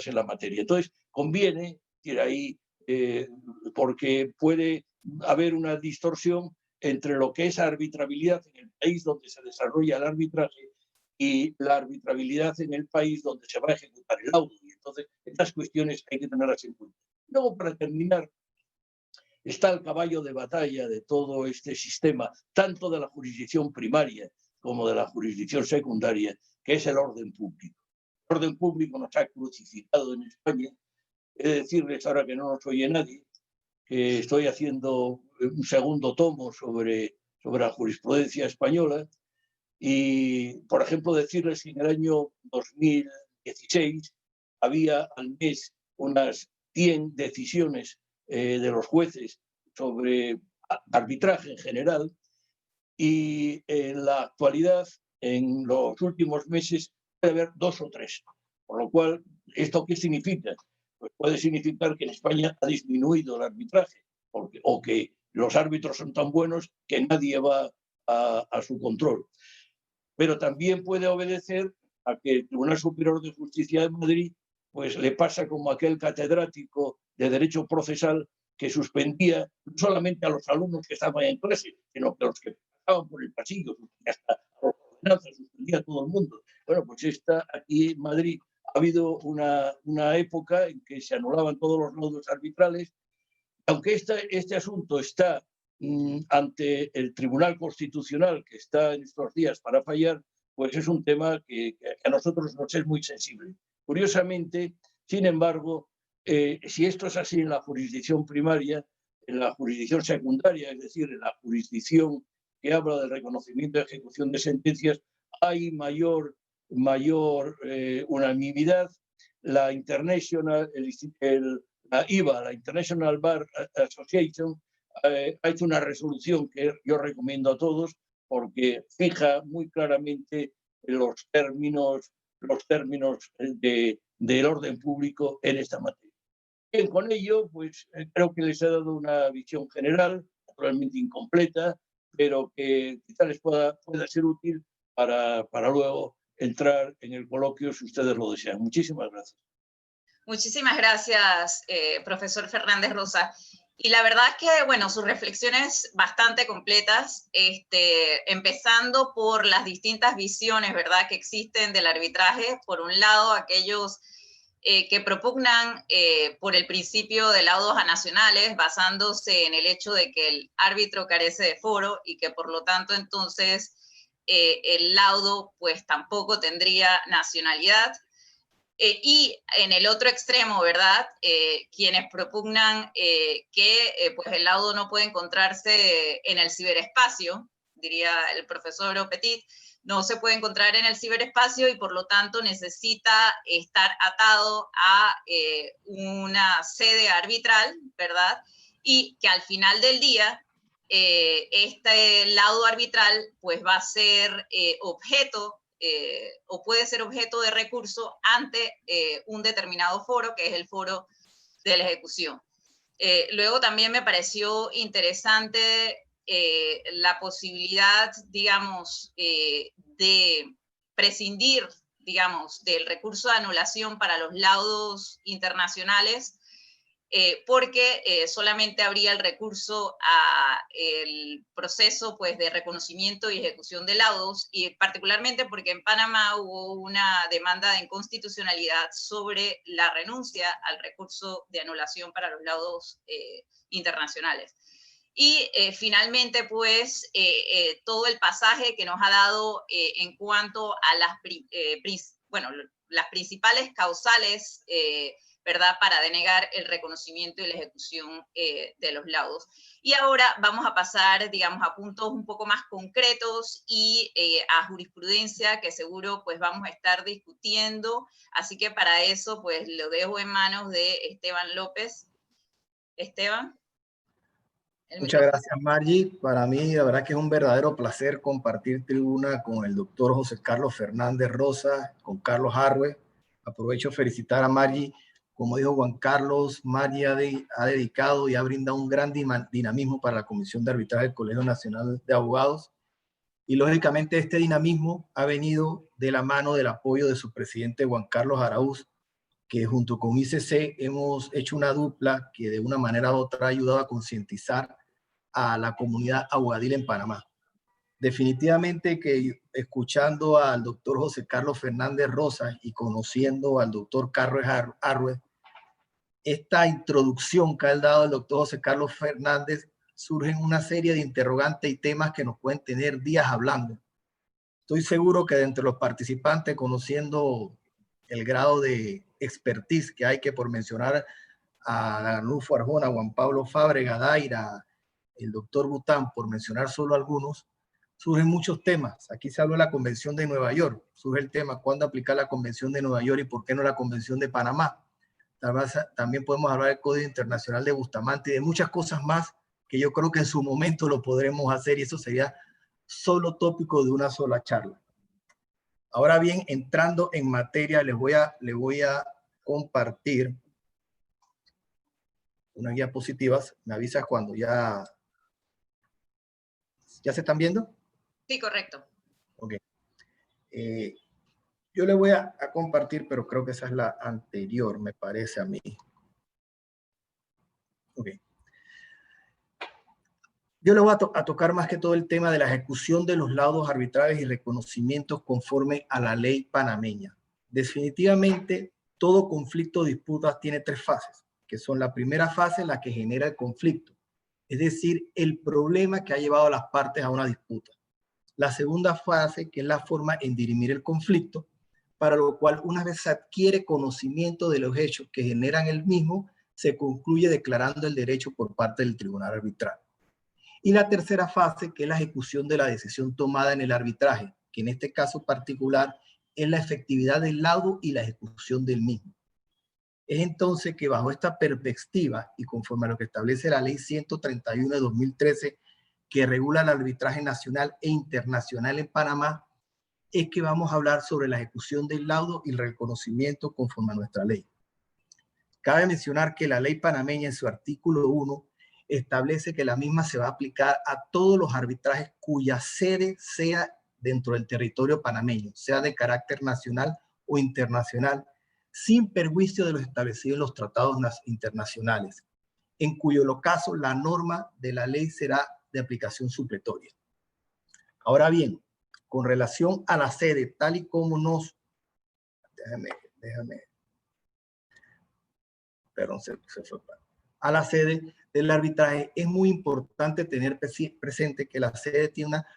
en la materia. Entonces, conviene ir ahí porque puede haber una distorsión entre lo que es arbitrabilidad en el país donde se desarrolla el arbitraje y la arbitrabilidad en el país donde se va a ejecutar el laudo. Y entonces, estas cuestiones hay que tenerlas en cuenta. Luego, para terminar, está el caballo de batalla de todo este sistema, tanto de la jurisdicción primaria como de la jurisdicción secundaria, que es el orden público. El orden público nos ha crucificado en España. He de decirles, ahora que no nos oye nadie, que estoy haciendo un segundo tomo sobre la jurisprudencia española y, por ejemplo, decirles que en el año 2016 había al mes unas 100 decisiones de los jueces sobre arbitraje en general, y en la actualidad, en los últimos meses, puede haber 2 o 3. Por lo cual, ¿esto qué significa? Pues puede significar que en España ha disminuido el arbitraje, o que los árbitros son tan buenos que nadie va a su control. Pero también puede obedecer a que el Tribunal Superior de Justicia de Madrid pues le pasa como aquel catedrático de Derecho Procesal que suspendía no solamente a los alumnos que estaban en clase, sino que a los que pasaban por el pasillo, hasta a los ordenanzas, suspendía a todo el mundo. Bueno, pues aquí en Madrid ha habido una época en que se anulaban todos los laudos arbitrales, aunque este asunto está ante el Tribunal Constitucional, que está en estos días para fallar, pues es un tema que a nosotros nos es muy sensible. Curiosamente, sin embargo, si esto es así en la jurisdicción primaria, en la jurisdicción secundaria, es decir, en la jurisdicción que habla del reconocimiento y ejecución de sentencias, hay mayor unanimidad. La IBA, la International Bar Association, ha hecho una resolución que yo recomiendo a todos porque fija muy claramente los términos del orden público en esta materia. Bien, con ello, pues creo que les he dado una visión general, naturalmente incompleta, pero que quizá les pueda ser útil para luego entrar en el coloquio si ustedes lo desean. Muchísimas gracias. Muchísimas gracias, profesor Fernández Rosa. Y la verdad que, bueno, sus reflexiones bastante completas, empezando por las distintas visiones, ¿verdad?, que existen del arbitraje. Por un lado, aquellos que propugnan por el principio de laudos anacionales, basándose en el hecho de que el árbitro carece de foro y que por lo tanto entonces el laudo pues tampoco tendría nacionalidad. Y en el otro extremo, ¿verdad? Quienes propugnan que pues el laudo no puede encontrarse en el ciberespacio, diría el profesor Petit, no se puede encontrar en el ciberespacio y por lo tanto necesita estar atado a una sede arbitral, ¿verdad? Y que al final del día este laudo arbitral pues va a ser objeto o puede ser objeto de recurso ante un determinado foro, que es el foro de la ejecución. Luego también me pareció interesante la posibilidad, digamos, de prescindir, digamos, del recurso de anulación para los laudos internacionales, porque solamente habría el recurso al proceso pues, de reconocimiento y ejecución de laudos, y particularmente porque en Panamá hubo una demanda de inconstitucionalidad sobre la renuncia al recurso de anulación para los laudos internacionales. Y finalmente, pues, todo el pasaje que nos ha dado en cuanto a las principales causales ¿verdad?, para denegar el reconocimiento y la ejecución de los laudos. Y ahora vamos a pasar, digamos, a puntos un poco más concretos y a jurisprudencia que seguro pues vamos a estar discutiendo. Así que para eso pues lo dejo en manos de Esteban López. Esteban. Muchas gracias, Margie. Para mí, la verdad que es un verdadero placer compartir tribuna con el doctor José Carlos Fernández Rosa, con Carlos Arrué. Aprovecho felicitar a Margie. Como dijo Juan Carlos, Margie ha dedicado y ha brindado un gran dinamismo para la Comisión de Arbitraje del Colegio Nacional de Abogados. Y lógicamente este dinamismo ha venido de la mano del apoyo de su presidente Juan Carlos Araúz, que junto con ICC hemos hecho una dupla que de una manera u otra ha ayudado a concientizar a la comunidad abogadil en Panamá. Definitivamente que escuchando al doctor José Carlos Fernández Rosa y conociendo al doctor Carlos Arrué, esta introducción que ha dado el doctor José Carlos Fernández, surgen una serie de interrogantes y temas que nos pueden tener días hablando. Estoy seguro que de entre los participantes, conociendo el grado de expertise que hay, que por mencionar a Arnulfo Arjona, Juan Pablo Fábrega, Daira, el doctor Bután, por mencionar solo algunos, surgen muchos temas. Aquí se habló de la Convención de Nueva York, surge el tema, ¿cuándo aplicar la Convención de Nueva York y por qué no la Convención de Panamá? También podemos hablar del Código Internacional de Bustamante y de muchas cosas más que yo creo que en su momento lo podremos hacer y eso sería solo tópico de una sola charla. Ahora bien, entrando en materia, les voy a compartir unas diapositivas. Me avisas cuando ya se están viendo. Sí, correcto. Ok. Yo le voy a compartir, pero creo que esa es la anterior, me parece a mí. Ok. Yo le voy a tocar más que todo el tema de la ejecución de los laudos arbitrales y reconocimientos conforme a la ley panameña. Definitivamente, todo conflicto o disputas tiene tres fases, que son la primera fase, la que genera el conflicto, es decir, el problema que ha llevado a las partes a una disputa. La segunda fase, que es la forma en dirimir el conflicto, para lo cual una vez se adquiere conocimiento de los hechos que generan el mismo, se concluye declarando el derecho por parte del tribunal arbitral. Y la tercera fase, que es la ejecución de la decisión tomada en el arbitraje, que en este caso particular es la efectividad del laudo y la ejecución del mismo. Es entonces que bajo esta perspectiva y conforme a lo que establece la ley 131 de 2013, que regula el arbitraje nacional e internacional en Panamá, es que vamos a hablar sobre la ejecución del laudo y el reconocimiento conforme a nuestra ley. Cabe mencionar que la ley panameña en su artículo 1 establece que la misma se va a aplicar a todos los arbitrajes cuya sede sea dentro del territorio panameño, sea de carácter nacional o internacional, sin perjuicio de los establecidos en los tratados internacionales, en cuyo caso la norma de la ley será de aplicación supletoria. Ahora bien, con relación a la sede, tal y como nos... Perdón, se fue. A la sede del arbitraje, es muy importante tener presente que la sede tiene una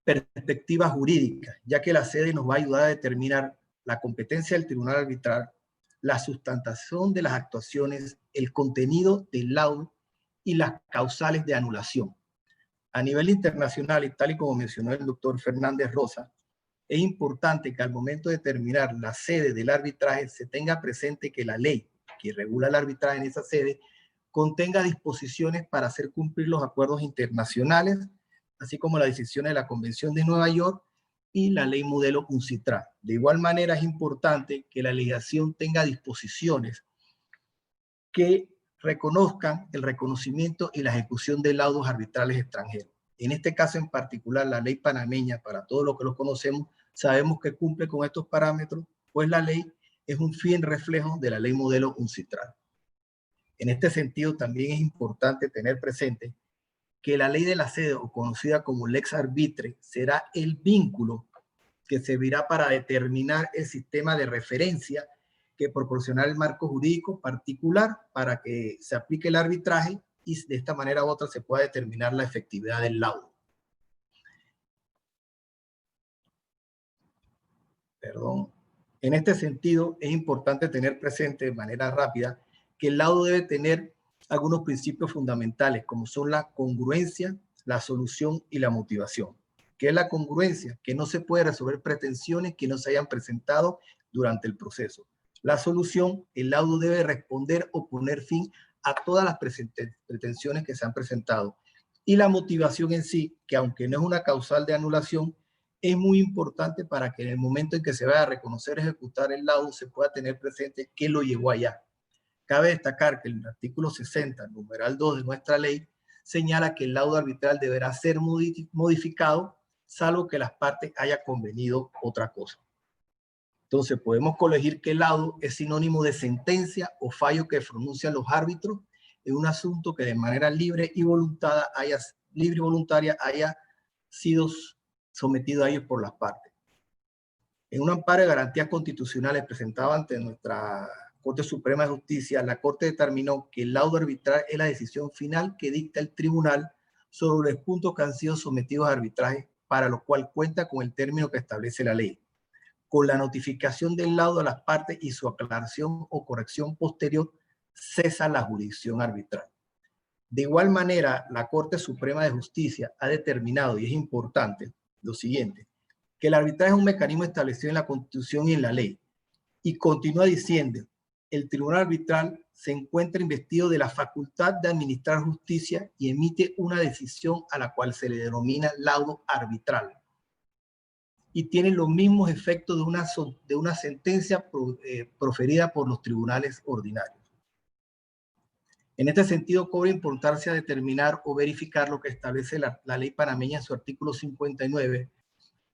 perspectiva jurídica, ya que la sede nos va a ayudar a determinar la competencia del tribunal arbitral, la sustentación de las actuaciones, el contenido del laudo y las causales de anulación. A nivel internacional, y tal y como mencionó el doctor Fernández Rosa, es importante que al momento de determinar la sede del arbitraje se tenga presente que la ley que regula el arbitraje en esa sede contenga disposiciones para hacer cumplir los acuerdos internacionales, así como las decisiones de la Convención de Nueva York y la ley modelo UNCITRAL. De igual manera es importante que la legislación tenga disposiciones que reconozcan el reconocimiento y la ejecución de laudos arbitrales extranjeros. En este caso en particular, la ley panameña, para todos los que lo conocemos, sabemos que cumple con estos parámetros, pues la ley es un fiel reflejo de la ley modelo UNCITRAL. En este sentido, también es importante tener presente que la ley de la sede, o conocida como lex arbitre, será el vínculo que servirá para determinar el sistema de referencia que proporciona el marco jurídico particular para que se aplique el arbitraje y de esta manera u otra se pueda determinar la efectividad del laudo. Perdón. En este sentido, es importante tener presente de manera rápida que el laudo debe tener algunos principios fundamentales, como son la congruencia, la solución y la motivación. ¿Qué es la congruencia? Que no se puede resolver pretensiones que no se hayan presentado durante el proceso. La solución, el laudo debe responder o poner fin a todas las pretensiones que se han presentado. Y la motivación en sí, que aunque no es una causal de anulación, es muy importante para que en el momento en que se vaya a reconocer, ejecutar el laudo, se pueda tener presente qué lo llevó allá. Cabe destacar que el artículo 60, numeral 2 de nuestra ley, señala que el laudo arbitral deberá ser modificado, salvo que las partes hayan convenido otra cosa. Entonces, podemos colegir que el laudo es sinónimo de sentencia o fallo que pronuncian los árbitros en un asunto que de manera libre y voluntaria haya sido sometido a ellos por las partes. En un amparo de garantías constitucionales presentado ante nuestra Corte Suprema de Justicia, la Corte determinó que el laudo arbitral es la decisión final que dicta el tribunal sobre los puntos que han sido sometidos a arbitraje, para lo cual cuenta con el término que establece la ley. Con la notificación del laudo a las partes y su aclaración o corrección posterior, cesa la jurisdicción arbitral. De igual manera, la Corte Suprema de Justicia ha determinado, y es importante, lo siguiente, que el arbitraje es un mecanismo establecido en la Constitución y en la ley, y continúa diciendo, el tribunal arbitral se encuentra investido de la facultad de administrar justicia y emite una decisión a la cual se le denomina laudo arbitral, y tiene los mismos efectos de una sentencia proferida por los tribunales ordinarios. En este sentido, cobra importancia determinar o verificar lo que establece la ley panameña en su artículo 59,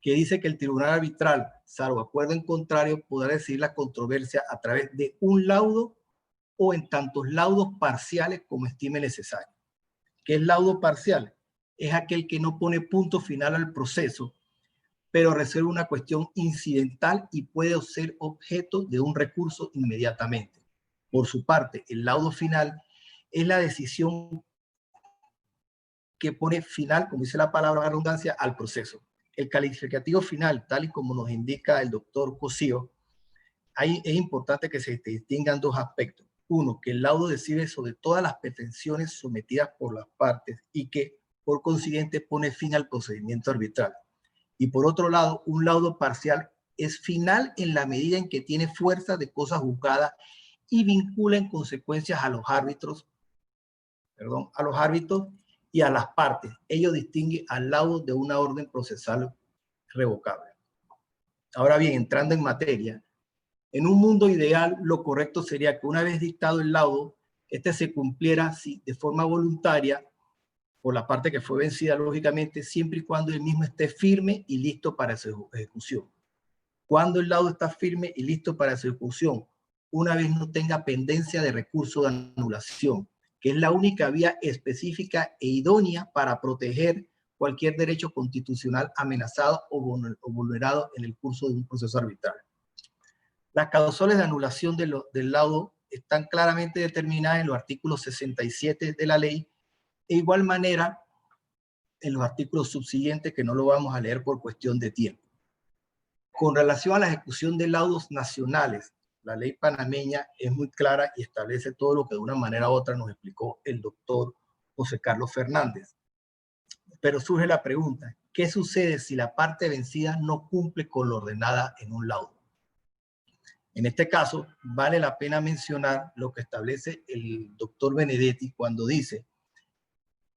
que dice que el tribunal arbitral, salvo acuerdo en contrario, podrá decidir la controversia a través de un laudo o en tantos laudos parciales como estime necesario. ¿Qué es laudo parcial? Es aquel que no pone punto final al proceso, pero resuelve una cuestión incidental y puede ser objeto de un recurso inmediatamente. Por su parte, el laudo final es la decisión que pone final, como dice la palabra redundancia, al proceso. El calificativo final, tal y como nos indica el doctor Cosío, ahí es importante que se distingan dos aspectos. Uno, que el laudo decide sobre todas las pretensiones sometidas por las partes y que, por consiguiente, pone fin al procedimiento arbitral. Y por otro lado, un laudo parcial es final en la medida en que tiene fuerza de cosa juzgada y vincula en consecuencias a los árbitros y a las partes. Ello distingue al laudo de una orden procesal revocable. Ahora bien, entrando en materia, en un mundo ideal, lo correcto sería que una vez dictado el laudo, este se cumpliera de forma voluntaria por la parte que fue vencida, lógicamente, siempre y cuando el mismo esté firme y listo para su ejecución. Cuando el laudo está firme y listo para su ejecución, una vez no tenga pendencia de recurso de anulación, que es la única vía específica e idónea para proteger cualquier derecho constitucional amenazado o vulnerado en el curso de un proceso arbitral. Las causales de anulación del laudo están claramente determinadas en los artículos 67 de la ley, de igual manera en los artículos subsiguientes que no lo vamos a leer por cuestión de tiempo. Con relación a la ejecución de laudos nacionales, la ley panameña es muy clara y establece todo lo que de una manera u otra nos explicó el doctor José Carlos Fernández. Pero surge la pregunta, ¿qué sucede si la parte vencida no cumple con lo ordenada en un laudo? En este caso, vale la pena mencionar lo que establece el doctor Benedetti cuando dice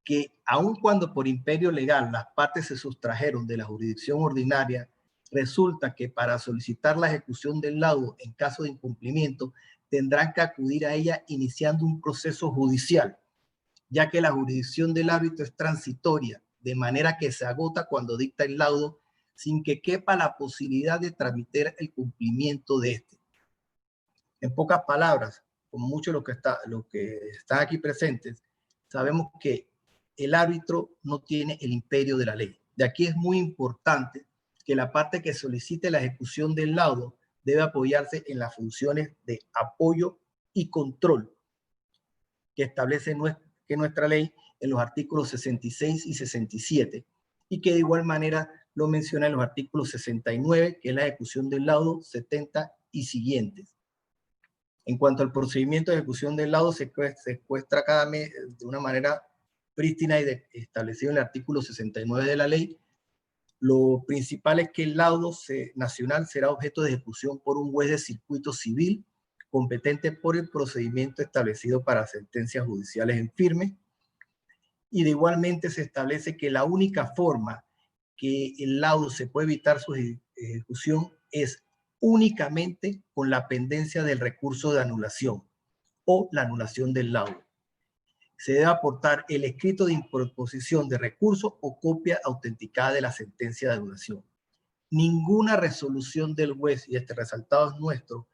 que aun cuando por imperio legal las partes se sustrajeron de la jurisdicción ordinaria, resulta que para solicitar la ejecución del laudo en caso de incumplimiento tendrán que acudir a ella iniciando un proceso judicial, ya que la jurisdicción del árbitro es transitoria, de manera que se agota cuando dicta el laudo sin que quepa la posibilidad de tramitar el cumplimiento de este. En pocas palabras, con mucho lo que están aquí presentes, sabemos que el árbitro no tiene el imperio de la ley. De aquí es muy importante que la parte que solicite la ejecución del laudo debe apoyarse en las funciones de apoyo y control que establece nuestra ley en los artículos 66 y 67, y que de igual manera lo menciona en los artículos 69, que es la ejecución del laudo, 70 y siguientes. En cuanto al procedimiento de ejecución del laudo, se secuestra cada mes de una manera prístina y establecido en el artículo 69 de la ley. Lo principal es que el laudo nacional será objeto de ejecución por un juez de circuito civil competente por el procedimiento establecido para sentencias judiciales en firme. Y de igualmente se establece que la única forma que el laudo se puede evitar su ejecución es únicamente con la pendencia del recurso de anulación o la anulación del laudo. Se debe aportar el escrito de interposición de recurso o copia autenticada de la sentencia de anulación. Ninguna resolución del juez, y este resaltado es nuestro,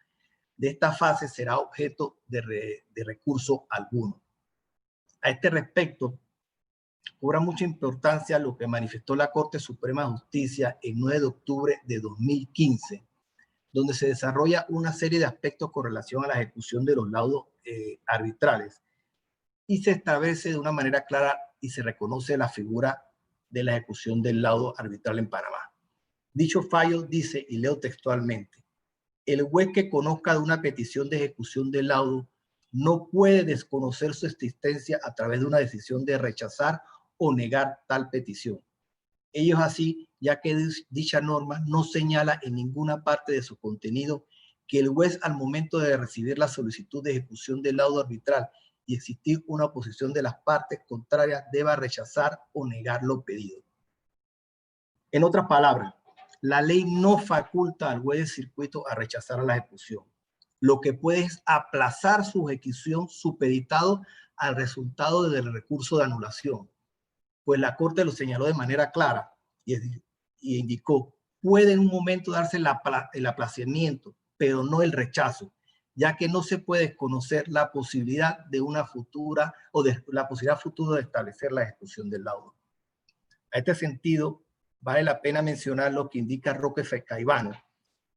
de esta fase será objeto de recurso alguno. A este respecto, cobra mucha importancia lo que manifestó la Corte Suprema de Justicia el 9 de octubre de 2015, donde se desarrolla una serie de aspectos con relación a la ejecución de los laudos arbitrales y se establece de una manera clara y se reconoce la figura de la ejecución del laudo arbitral en Panamá. Dicho fallo dice, y leo textualmente, el juez que conozca de una petición de ejecución del laudo no puede desconocer su existencia a través de una decisión de rechazar o negar tal petición. Ello es así, ya que dicha norma no señala en ninguna parte de su contenido que el juez al momento de recibir la solicitud de ejecución del laudo arbitral y existir una oposición de las partes contrarias deba rechazar o negar lo pedido. En otras palabras, la ley no faculta al juez de circuito a rechazar la ejecución. Lo que puede es aplazar su ejecución supeditado al resultado del recurso de anulación. Pues la Corte lo señaló de manera clara y indicó, puede en un momento darse el aplazamiento, pero no el rechazo, ya que no se puede desconocer la posibilidad de una futura o de la posibilidad futura de establecer la ejecución del laudo. A este sentido, vale la pena mencionar lo que indica Roque Caivano,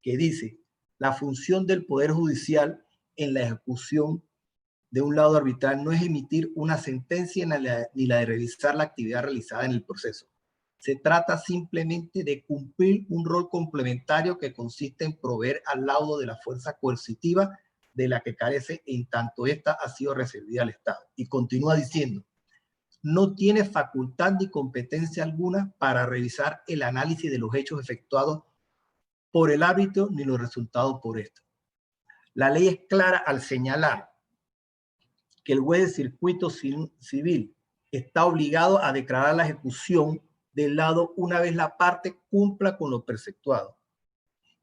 que dice, la función del Poder Judicial en la ejecución de un laudo arbitral no es emitir una sentencia ni la de revisar la actividad realizada en el proceso. Se trata simplemente de cumplir un rol complementario que consiste en proveer al laudo de la fuerza coercitiva de la que carece en tanto ésta ha sido reservada al Estado. Y continúa diciendo, no tiene facultad ni competencia alguna para revisar el análisis de los hechos efectuados por el árbitro ni los resultados por esto. La ley es clara al señalar que el juez de circuito civil está obligado a declarar la ejecución del laudo una vez la parte cumpla con lo preceptuado.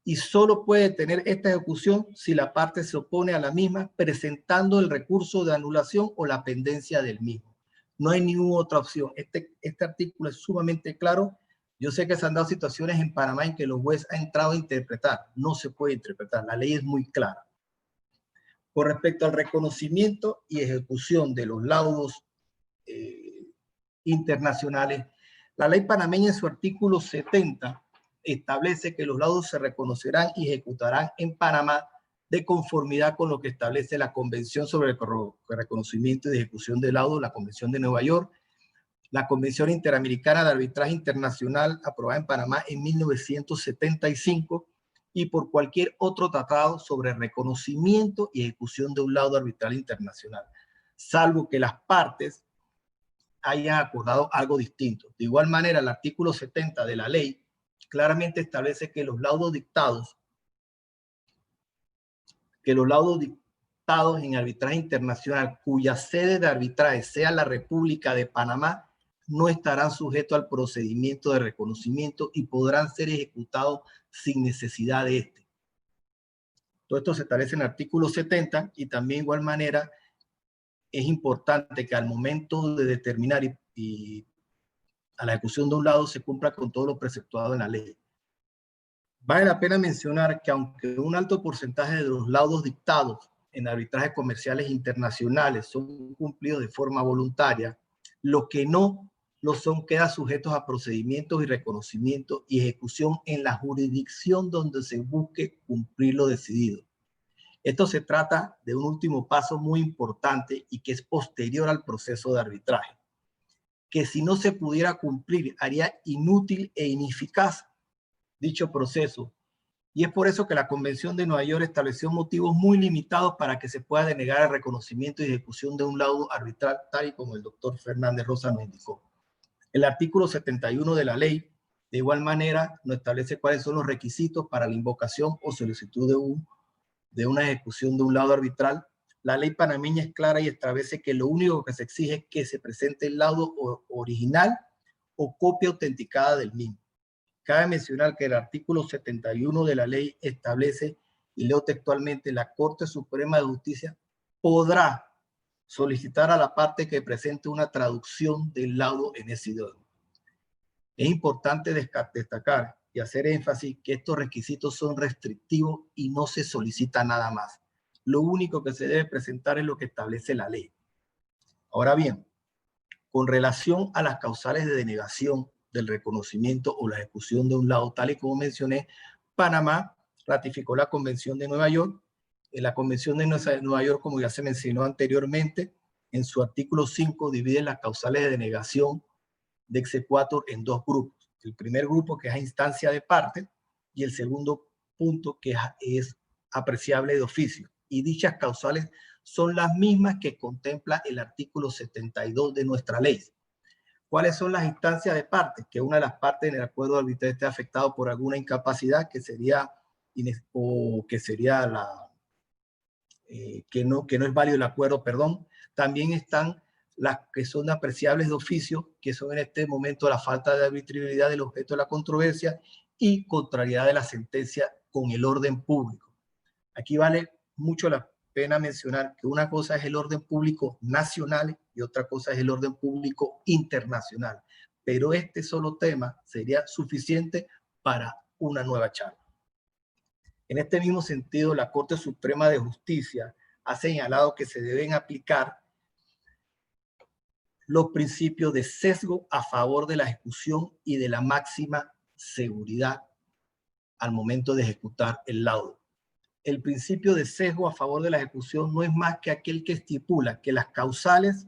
y solo puede tener esta ejecución si la parte se opone a la misma presentando el recurso de anulación o la pendencia del mismo. No hay ninguna otra opción. Este artículo es sumamente claro. Yo sé que se han dado situaciones en Panamá en que los jueces han entrado a interpretar. No se puede interpretar. La ley es muy clara. Con respecto al reconocimiento y ejecución de los laudos internacionales, la ley panameña en su artículo 70 establece que los laudos se reconocerán y ejecutarán en Panamá de conformidad con lo que establece la Convención sobre el Reconocimiento y Ejecución de Laudos, la Convención de Nueva York, la Convención Interamericana de Arbitraje Internacional aprobada en Panamá en 1975 y por cualquier otro tratado sobre reconocimiento y ejecución de un laudo arbitral internacional, salvo que las partes hayan acordado algo distinto. De igual manera, el artículo 70 de la ley claramente establece que los laudos dictados en arbitraje internacional cuya sede de arbitraje sea la República de Panamá no estarán sujetos al procedimiento de reconocimiento y podrán ser ejecutados sin necesidad de este. Todo esto se establece en el artículo 70 y también de igual manera es importante que al momento de determinar y a la ejecución de un laudo se cumpla con todo lo preceptuado en la ley. Vale la pena mencionar que aunque un alto porcentaje de los laudos dictados en arbitrajes comerciales internacionales son cumplidos de forma voluntaria, los que no lo son quedan sujetos a procedimientos y reconocimiento y ejecución en la jurisdicción donde se busque cumplir lo decidido. Esto se trata de un último paso muy importante y que es posterior al proceso de arbitraje, que si no se pudiera cumplir haría inútil e ineficaz dicho proceso. Y es por eso que la Convención de Nueva York estableció motivos muy limitados para que se pueda denegar el reconocimiento y ejecución de un laudo arbitral, tal y como el doctor Fernández Rosa nos indicó. El artículo 71 de la ley, de igual manera, nos establece cuáles son los requisitos para la invocación o solicitud de una ejecución de un laudo arbitral. La ley panameña es clara y establece que lo único que se exige es que se presente el laudo original o copia autenticada del mismo. Cabe mencionar que el artículo 71 de la ley establece, y leo textualmente, la Corte Suprema de Justicia podrá solicitar a la parte que presente una traducción del laudo en ese idioma. Es importante destacar y hacer énfasis que estos requisitos son restrictivos y no se solicita nada más. Lo único que se debe presentar es lo que establece la ley. Ahora bien, con relación a las causales de denegación del reconocimiento o la ejecución de un laudo, tal y como mencioné, Panamá ratificó la Convención de Nueva York. En la Convención de Nueva York, como ya se mencionó anteriormente, en su artículo 5 divide las causales de denegación de exequatur en dos grupos. El primer grupo, que es a instancia de parte, y el segundo punto, que es apreciable de oficio. Y dichas causales son las mismas que contempla el artículo 72 de nuestra ley. ¿Cuáles son las instancias de parte? Que una de las partes en el acuerdo arbitral esté afectado por alguna incapacidad que sería que no es válido el acuerdo, perdón. También están las que son apreciables de oficio, que son en este momento la falta de arbitrariedad del objeto de la controversia y contrariedad de la sentencia con el orden público. Aquí vale mucho la pena mencionar que una cosa es el orden público nacional y otra cosa es el orden público internacional. Pero este solo tema sería suficiente para una nueva charla. En este mismo sentido, la Corte Suprema de Justicia ha señalado que se deben aplicar los principios de sesgo a favor de la ejecución y de la máxima seguridad al momento de ejecutar el laudo. El principio de sesgo a favor de la ejecución no es más que aquel que estipula que las causales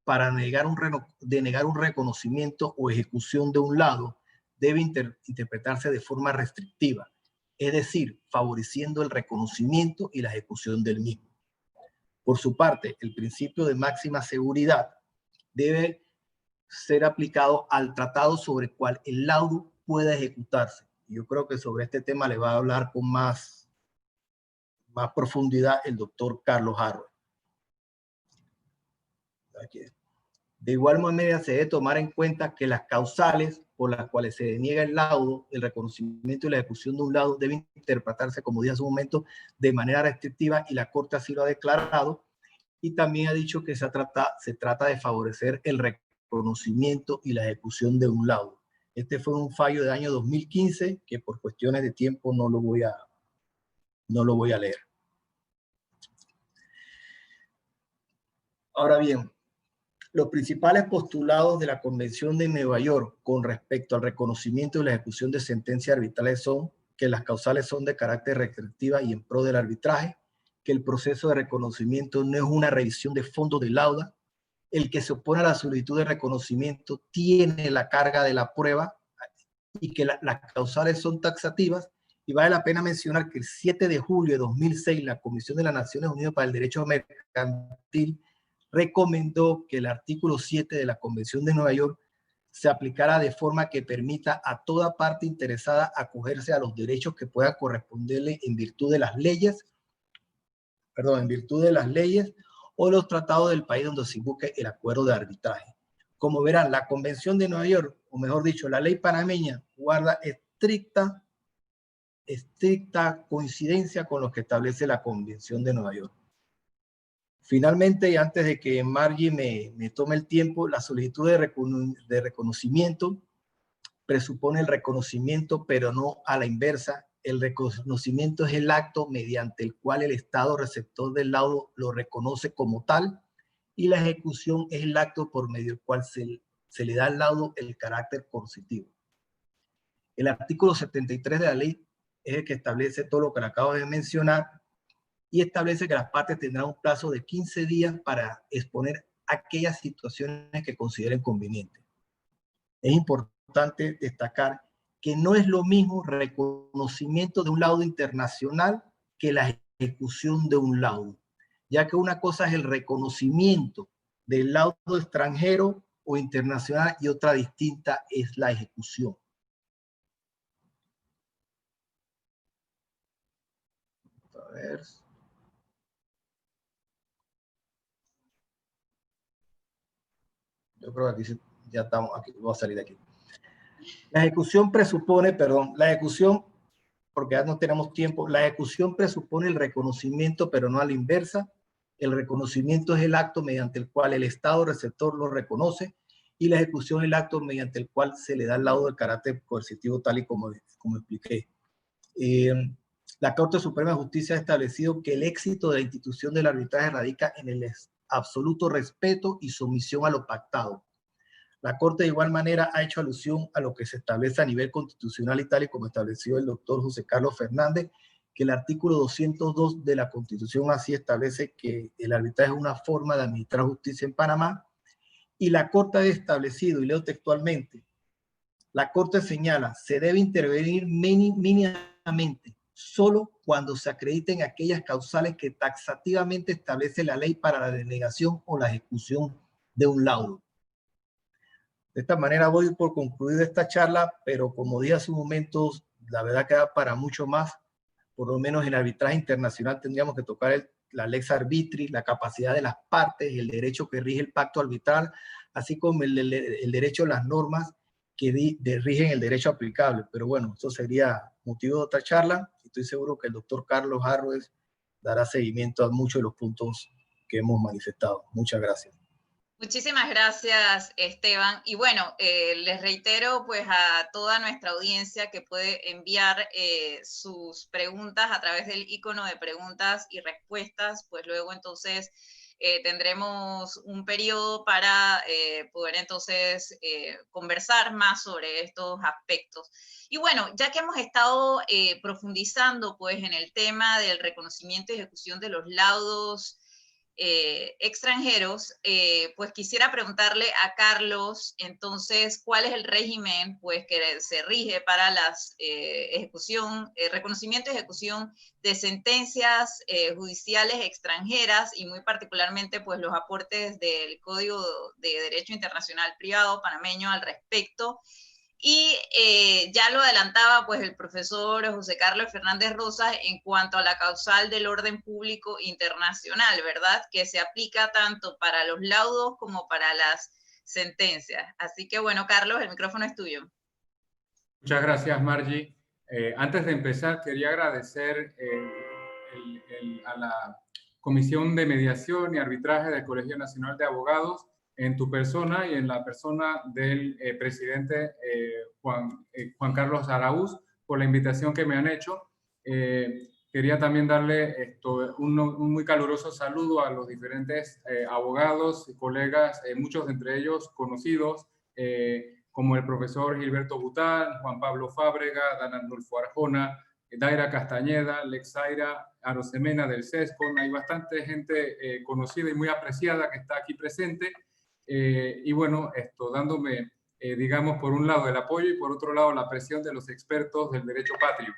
para denegar un reconocimiento o ejecución de un laudo deben interpretarse de forma restrictiva, es decir, favoreciendo el reconocimiento y la ejecución del mismo. Por su parte, el principio de máxima seguridad debe ser aplicado al tratado sobre el cual el laudo pueda ejecutarse. Yo creo que sobre este tema le va a hablar con más profundidad el doctor Carlos Harvey. De igual manera, se debe tomar en cuenta que las causales por las cuales se deniega el laudo, el reconocimiento y la ejecución de un laudo deben interpretarse, como dije hace un momento, de manera restrictiva, y la Corte así lo ha declarado, y también ha dicho que se trata de favorecer el reconocimiento y la ejecución de un laudo. Este fue un fallo del año 2015 que por cuestiones de tiempo no lo voy a leer. Ahora bien, los principales postulados de la Convención de Nueva York con respecto al reconocimiento y la ejecución de sentencias arbitrales son que las causales son de carácter restrictiva y en pro del arbitraje, que el proceso de reconocimiento no es una revisión de fondo del laudo, el que se opone a la solicitud de reconocimiento tiene la carga de la prueba y que las causales son taxativas. Y vale la pena mencionar que el 7 de julio de 2006 la Comisión de las Naciones Unidas para el Derecho Mercantil recomendó que el artículo 7 de la Convención de Nueva York se aplicara de forma que permita a toda parte interesada acogerse a los derechos que pueda corresponderle en virtud de las leyes, o los tratados del país donde se invoque el acuerdo de arbitraje. Como verán, la Convención de Nueva York, o mejor dicho, la ley panameña, guarda estricta coincidencia con lo que establece la Convención de Nueva York. Finalmente, y antes de que Margie me tome el tiempo, la solicitud de reconocimiento presupone el reconocimiento, pero no a la inversa. El reconocimiento es el acto mediante el cual el Estado receptor del laudo lo reconoce como tal, y la ejecución es el acto por medio del cual se le da al laudo el carácter coercitivo. El artículo 73 de la ley es el que establece todo lo que le acabo de mencionar, y establece que las partes tendrán un plazo de 15 días para exponer aquellas situaciones que consideren convenientes. Es importante destacar que no es lo mismo reconocimiento de un laudo internacional que la ejecución de un laudo, ya que una cosa es el reconocimiento del laudo extranjero o internacional y otra distinta es la ejecución. A ver. Yo creo que aquí ya estamos, aquí voy a salir de aquí. La ejecución presupone, porque ya no tenemos tiempo, la ejecución presupone el reconocimiento, pero no a la inversa. El reconocimiento es el acto mediante el cual el Estado receptor lo reconoce, y la ejecución es el acto mediante el cual se le da el laudo de carácter coercitivo, tal y como expliqué. La Corte Suprema de Justicia ha establecido que el éxito de la institución del arbitraje radica en el absoluto respeto y sumisión a lo pactado. La Corte de igual manera ha hecho alusión a lo que se establece a nivel constitucional y tal y como estableció el doctor José Carlos Fernández, que el artículo 202 de la Constitución así establece que el arbitraje es una forma de administrar justicia en Panamá, y la Corte ha establecido, y leo textualmente, la Corte señala, se debe intervenir mínimamente solo cuando se acrediten aquellas causales que taxativamente establece la ley para la denegación o la ejecución de un laudo. De esta manera voy por concluir esta charla, pero como dije hace un momento, la verdad que da para mucho más. Por lo menos en arbitraje internacional tendríamos que tocar la lex arbitris, la capacidad de las partes, el derecho que rige el pacto arbitral, así como el derecho a las normas que rigen el derecho aplicable. Pero bueno, eso sería motivo de otra charla. Estoy seguro que el doctor Carlos Harvey dará seguimiento a muchos de los puntos que hemos manifestado. Muchas gracias. Muchísimas gracias, Esteban. Y bueno, les reitero pues a toda nuestra audiencia que puede enviar sus preguntas a través del icono de preguntas y respuestas, pues luego entonces tendremos un periodo para poder entonces conversar más sobre estos aspectos. Y bueno, ya que hemos estado profundizando pues en el tema del reconocimiento y ejecución de los laudos extranjeros, pues quisiera preguntarle a Carlos, entonces, ¿cuál es el régimen pues, que se rige para las reconocimiento y ejecución de sentencias judiciales extranjeras, y muy particularmente pues, los aportes del Código de Derecho Internacional Privado panameño al respecto? Y ya lo adelantaba pues el profesor José Carlos Fernández Rosas en cuanto a la causal del orden público internacional, ¿verdad? Que se aplica tanto para los laudos como para las sentencias. Así que bueno, Carlos, el micrófono es tuyo. Muchas gracias, Margie. Antes de empezar, quería agradecer a la Comisión de Mediación y Arbitraje del Colegio Nacional de Abogados, en tu persona y en la persona del presidente Juan Carlos Araúz, por la invitación que me han hecho. Quería también darle un muy caluroso saludo a los diferentes abogados y colegas, muchos de entre ellos conocidos, como el profesor Gilberto Bután, Juan Pablo Fábrega, Dan Arnulfo Arjona, Daira Castañeda, Lexaira Arosemena del CESCON. Hay bastante gente conocida y muy apreciada que está aquí presente. Y bueno, dándome, digamos, por un lado el apoyo y por otro lado la presión de los expertos del derecho patrio.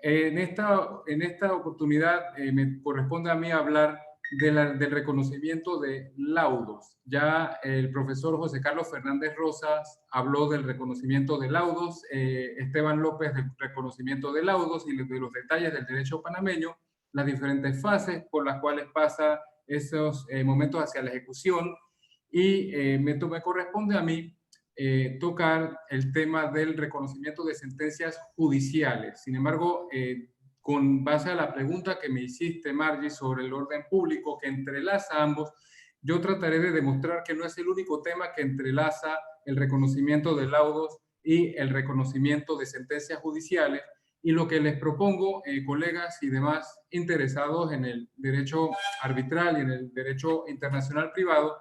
En esta oportunidad me corresponde a mí hablar del reconocimiento de laudos. Ya el profesor José Carlos Fernández Rosas habló del reconocimiento de laudos, Esteban López del reconocimiento de laudos y de los detalles del derecho panameño, las diferentes fases por las cuales pasa esos momentos hacia la ejecución, y me corresponde a mí tocar el tema del reconocimiento de sentencias judiciales. Sin embargo, con base a la pregunta que me hiciste, Margie, sobre el orden público que entrelaza ambos, yo trataré de demostrar que no es el único tema que entrelaza el reconocimiento de laudos y el reconocimiento de sentencias judiciales, y lo que les propongo, colegas y demás interesados en el derecho arbitral y en el derecho internacional privado,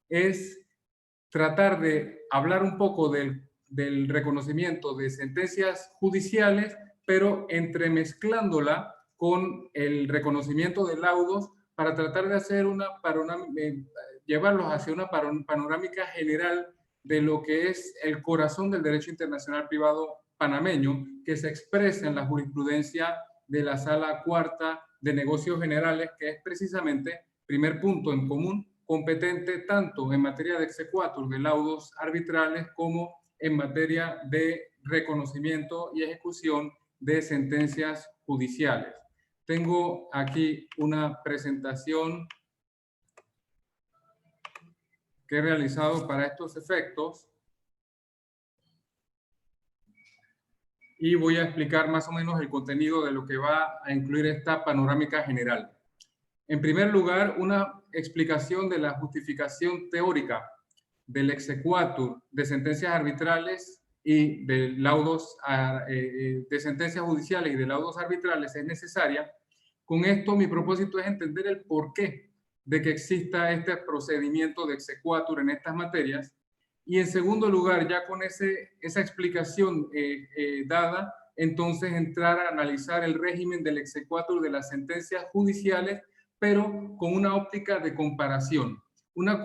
es tratar de hablar un poco del reconocimiento de sentencias judiciales, pero entremezclándola con el reconocimiento de laudos para tratar de hacer llevarlos hacia una panorámica general de lo que es el corazón del derecho internacional privado panameño, que se expresa en la jurisprudencia de la Sala Cuarta de Negocios Generales, que es precisamente, primer punto en común, competente tanto en materia de exequatur de laudos arbitrales como en materia de reconocimiento y ejecución de sentencias judiciales. Tengo aquí una presentación que he realizado para estos efectos y voy a explicar más o menos el contenido de lo que va a incluir esta panorámica general. En primer lugar, una explicación de la justificación teórica del exequatur de sentencias arbitrales y de laudos de sentencias judiciales y de laudos arbitrales es necesaria. Con esto mi propósito es entender el porqué de que exista este procedimiento de exequatur en estas materias, y en segundo lugar, ya con esa explicación dada, entonces entrar a analizar el régimen del exequatur de las sentencias judiciales, pero con una óptica de comparación. Una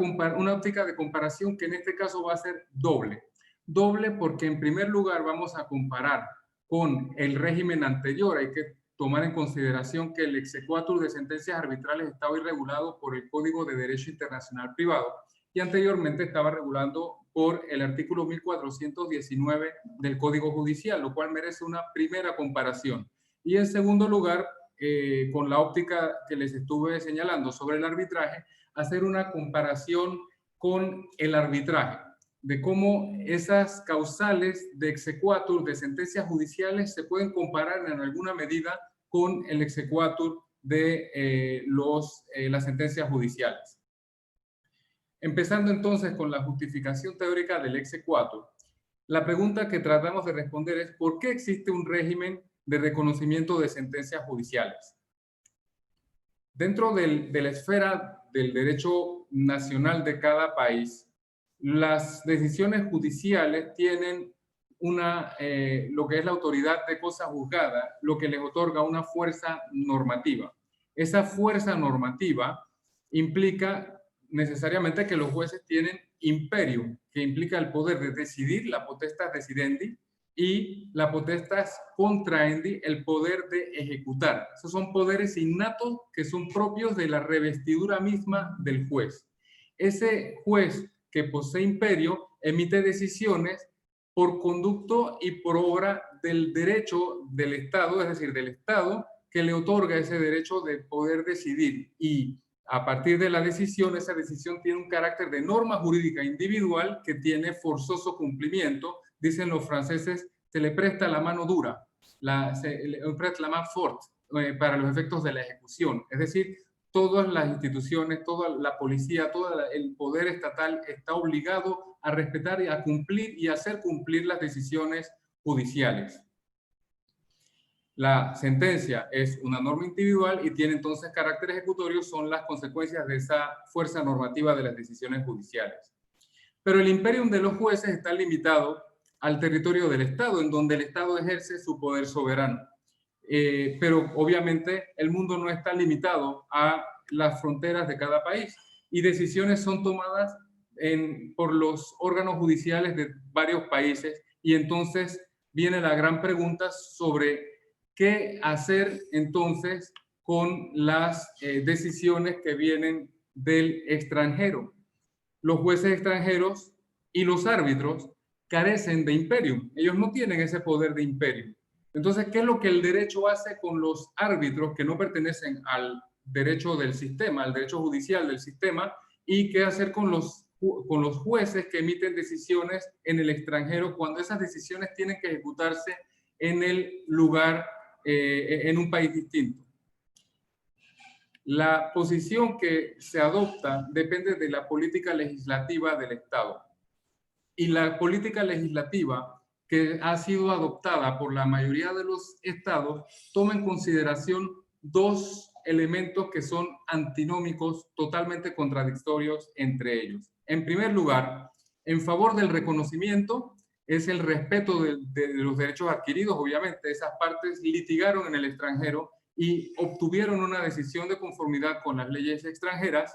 óptica de comparación que en este caso va a ser doble. Doble porque en primer lugar vamos a comparar con el régimen anterior. Hay que tomar en consideración que el exequatur de sentencias arbitrales está hoy regulado por el Código de Derecho Internacional Privado y anteriormente estaba regulado por el artículo 1419 del Código Judicial, lo cual merece una primera comparación. Y en segundo lugar, con la óptica que les estuve señalando sobre el arbitraje, hacer una comparación con el arbitraje, de cómo esas causales de exequatur de sentencias judiciales se pueden comparar en alguna medida con el exequatur de las sentencias judiciales. Empezando entonces con la justificación teórica del exequatur, la pregunta que tratamos de responder es ¿por qué existe un régimen de reconocimiento de sentencias judiciales? Dentro de la esfera del derecho nacional de cada país, las decisiones judiciales tienen lo que es la autoridad de cosa juzgada, lo que les otorga una fuerza normativa. Esa fuerza normativa implica necesariamente que los jueces tienen imperio, que implica el poder de decidir, la potestas decidendi, y la potestas contraendi, el poder de ejecutar. Esos son poderes innatos que son propios de la revestidura misma del juez. Ese juez que posee imperio emite decisiones por conducto y por obra del derecho del Estado, es decir, del Estado, que le otorga ese derecho de poder decidir. Y a partir de la decisión, esa decisión tiene un carácter de norma jurídica individual que tiene forzoso cumplimiento. Dicen los franceses, se le presta la mano dura, se le presta la mano forte para los efectos de la ejecución. Es decir, todas las instituciones, toda la policía, todo el poder estatal está obligado a respetar y a cumplir y a hacer cumplir las decisiones judiciales. La sentencia es una norma individual y tiene entonces carácter ejecutorio, son las consecuencias de esa fuerza normativa de las decisiones judiciales. Pero el imperium de los jueces está limitado al territorio del Estado, en donde el Estado ejerce su poder soberano. Pero obviamente el mundo no está limitado a las fronteras de cada país y decisiones son tomadas por los órganos judiciales de varios países, y entonces viene la gran pregunta sobre qué hacer entonces con las decisiones que vienen del extranjero. Los jueces extranjeros y los árbitros carecen de imperium, ellos no tienen ese poder de imperium. Entonces, ¿qué es lo que el derecho hace con los árbitros que no pertenecen al derecho del sistema, al derecho judicial del sistema? ¿Y qué hacer con los jueces que emiten decisiones en el extranjero cuando esas decisiones tienen que ejecutarse en el lugar, en un país distinto? La posición que se adopta depende de la política legislativa del Estado. Y la política legislativa que ha sido adoptada por la mayoría de los estados toma en consideración dos elementos que son antinómicos, totalmente contradictorios entre ellos. En primer lugar, en favor del reconocimiento es el respeto de los derechos adquiridos. Obviamente, esas partes litigaron en el extranjero y obtuvieron una decisión de conformidad con las leyes extranjeras.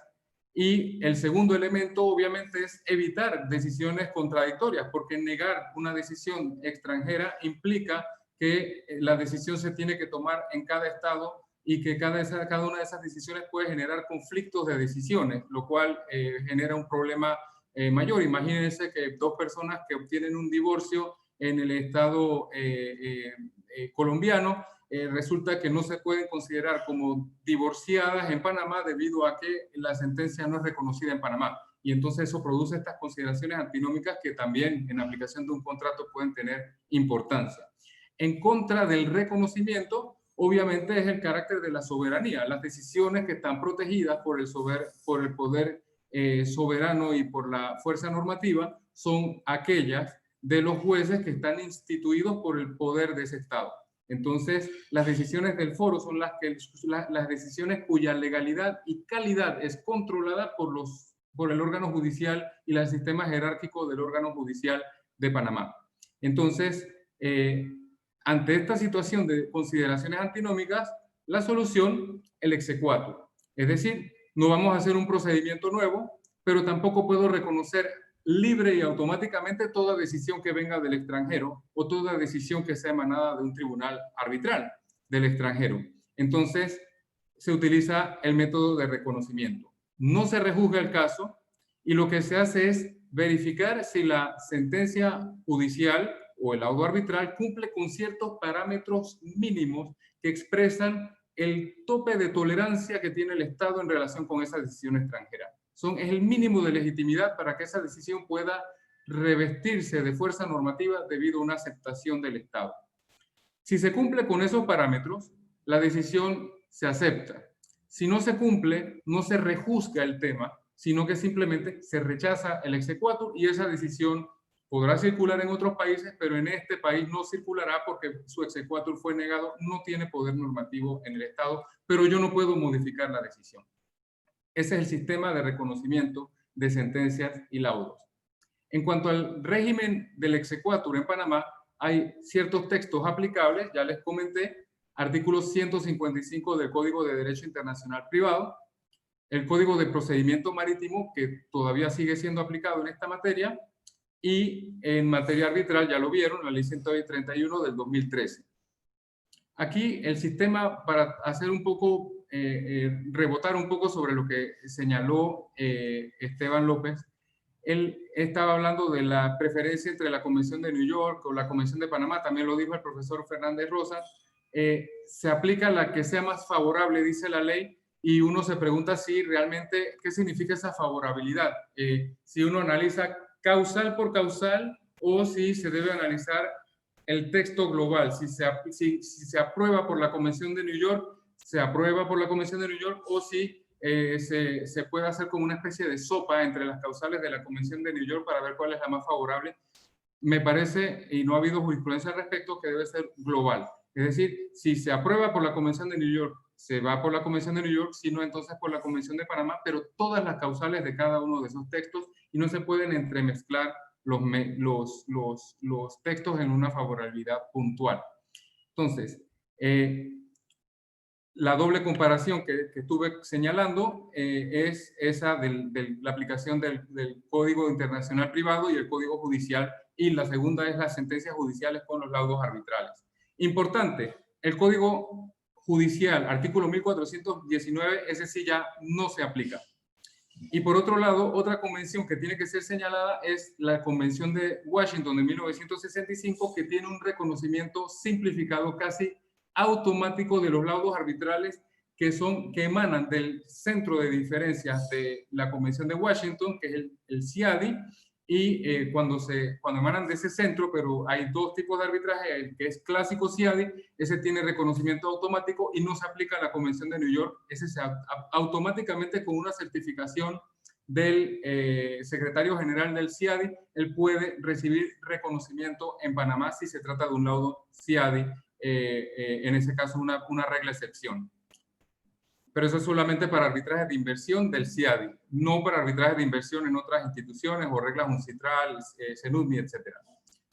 Y el segundo elemento, obviamente, es evitar decisiones contradictorias, porque negar una decisión extranjera implica que la decisión se tiene que tomar en cada estado y que cada una de esas decisiones puede generar conflictos de decisiones, lo cual genera un problema mayor. Imagínense que dos personas que obtienen un divorcio en el estado colombiano, resulta que no se pueden considerar como divorciadas en Panamá debido a que la sentencia no es reconocida en Panamá. Y entonces eso produce estas consideraciones antinómicas que también en aplicación de un contrato pueden tener importancia. En contra del reconocimiento, obviamente, es el carácter de la soberanía. Las decisiones que están protegidas por el poder soberano y por la fuerza normativa son aquellas de los jueces que están instituidos por el poder de ese Estado. Entonces, las decisiones del foro son las decisiones cuya legalidad y calidad es controlada por el órgano judicial y el sistema jerárquico del órgano judicial de Panamá. Entonces, ante esta situación de consideraciones antinómicas, la solución, el exequatur. Es decir, no vamos a hacer un procedimiento nuevo, pero tampoco puedo reconocer libre y automáticamente toda decisión que venga del extranjero o toda decisión que sea emanada de un tribunal arbitral del extranjero. Entonces, se utiliza el método de reconocimiento. No se rejuzga el caso y lo que se hace es verificar si la sentencia judicial o el laudo arbitral cumple con ciertos parámetros mínimos que expresan el tope de tolerancia que tiene el Estado en relación con esa decisión extranjera. Es el mínimo de legitimidad para que esa decisión pueda revestirse de fuerza normativa debido a una aceptación del Estado. Si se cumple con esos parámetros, la decisión se acepta. Si no se cumple, no se rejuzga el tema, sino que simplemente se rechaza el exequatur y esa decisión podrá circular en otros países, pero en este país no circulará porque su exequatur fue negado, no tiene poder normativo en el Estado, pero yo no puedo modificar la decisión. Ese es el sistema de reconocimiento de sentencias y laudos. En cuanto al régimen del exequatur en Panamá, hay ciertos textos aplicables, ya les comenté, artículo 155 del Código de Derecho Internacional Privado, el Código de Procedimiento Marítimo, que todavía sigue siendo aplicado en esta materia, y en materia arbitral, ya lo vieron, la Ley 131 del 2013. Aquí el sistema, para hacer un poco, rebotar un poco sobre lo que señaló Esteban López, él estaba hablando de la preferencia entre la Convención de New York o la Convención de Panamá, también lo dijo el profesor Fernández Rosa, se aplica la que sea más favorable, dice la ley, y uno se pregunta si realmente, ¿qué significa esa favorabilidad? Si uno analiza causal por causal o si se debe analizar el texto global, si se aprueba por la Convención de New York, se aprueba por la Convención de New York, o si se puede hacer como una especie de sopa entre las causales de la Convención de New York para ver cuál es la más favorable. Me parece, y no ha habido jurisprudencia al respecto, que debe ser global. Es decir, si se aprueba por la Convención de New York, se va por la Convención de New York, si no, entonces por la Convención de Panamá, pero todas las causales de cada uno de esos textos, y no se pueden entremezclar los textos en una favorabilidad puntual. Entonces, la doble comparación que estuve señalando es esa de la aplicación del Código Internacional Privado y el Código Judicial, y la segunda es las sentencias judiciales con los laudos arbitrales. Importante, el Código Judicial, artículo 1419, ese sí ya no se aplica. Y por otro lado, otra convención que tiene que ser señalada es la Convención de Washington de 1965, que tiene un reconocimiento simplificado casi automático de los laudos arbitrales que emanan del centro de diferencias de la Convención de Washington, que es el CIADI, y cuando emanan de ese centro, pero hay dos tipos de arbitraje, el que es clásico CIADI, ese tiene reconocimiento automático y no se aplica a la Convención de New York, ese se automáticamente con una certificación del secretario general del CIADI, él puede recibir reconocimiento en Panamá si se trata de un laudo CIADI, en ese caso una regla excepción. Pero eso es solamente para arbitrajes de inversión del CIADI, no para arbitrajes de inversión en otras instituciones o reglas UNCITRAL, CENUDMI, etc.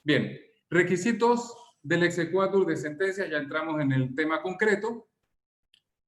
Bien, requisitos del exequatur de sentencias, ya entramos en el tema concreto.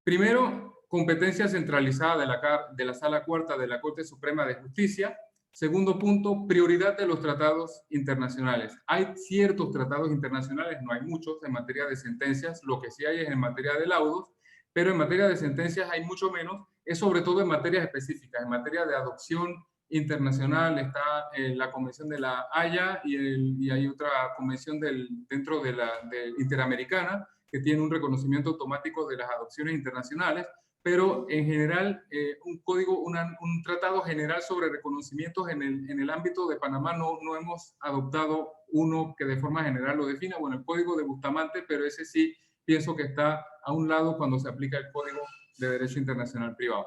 Primero, competencia centralizada de la Sala Cuarta de la Corte Suprema de Justicia. Segundo punto, prioridad de los tratados internacionales. Hay ciertos tratados internacionales, no hay muchos en materia de sentencias, lo que sí hay es en materia de laudos, pero en materia de sentencias hay mucho menos, es sobre todo en materias específicas, en materia de adopción internacional está la Convención de la Haya y hay otra convención dentro de la Interamericana que tiene un reconocimiento automático de las adopciones internacionales, pero en general un tratado general sobre reconocimientos en el ámbito de Panamá no hemos adoptado uno que de forma general lo defina, bueno, el Código de Bustamante, pero ese sí pienso que está a un lado cuando se aplica el Código de Derecho Internacional Privado.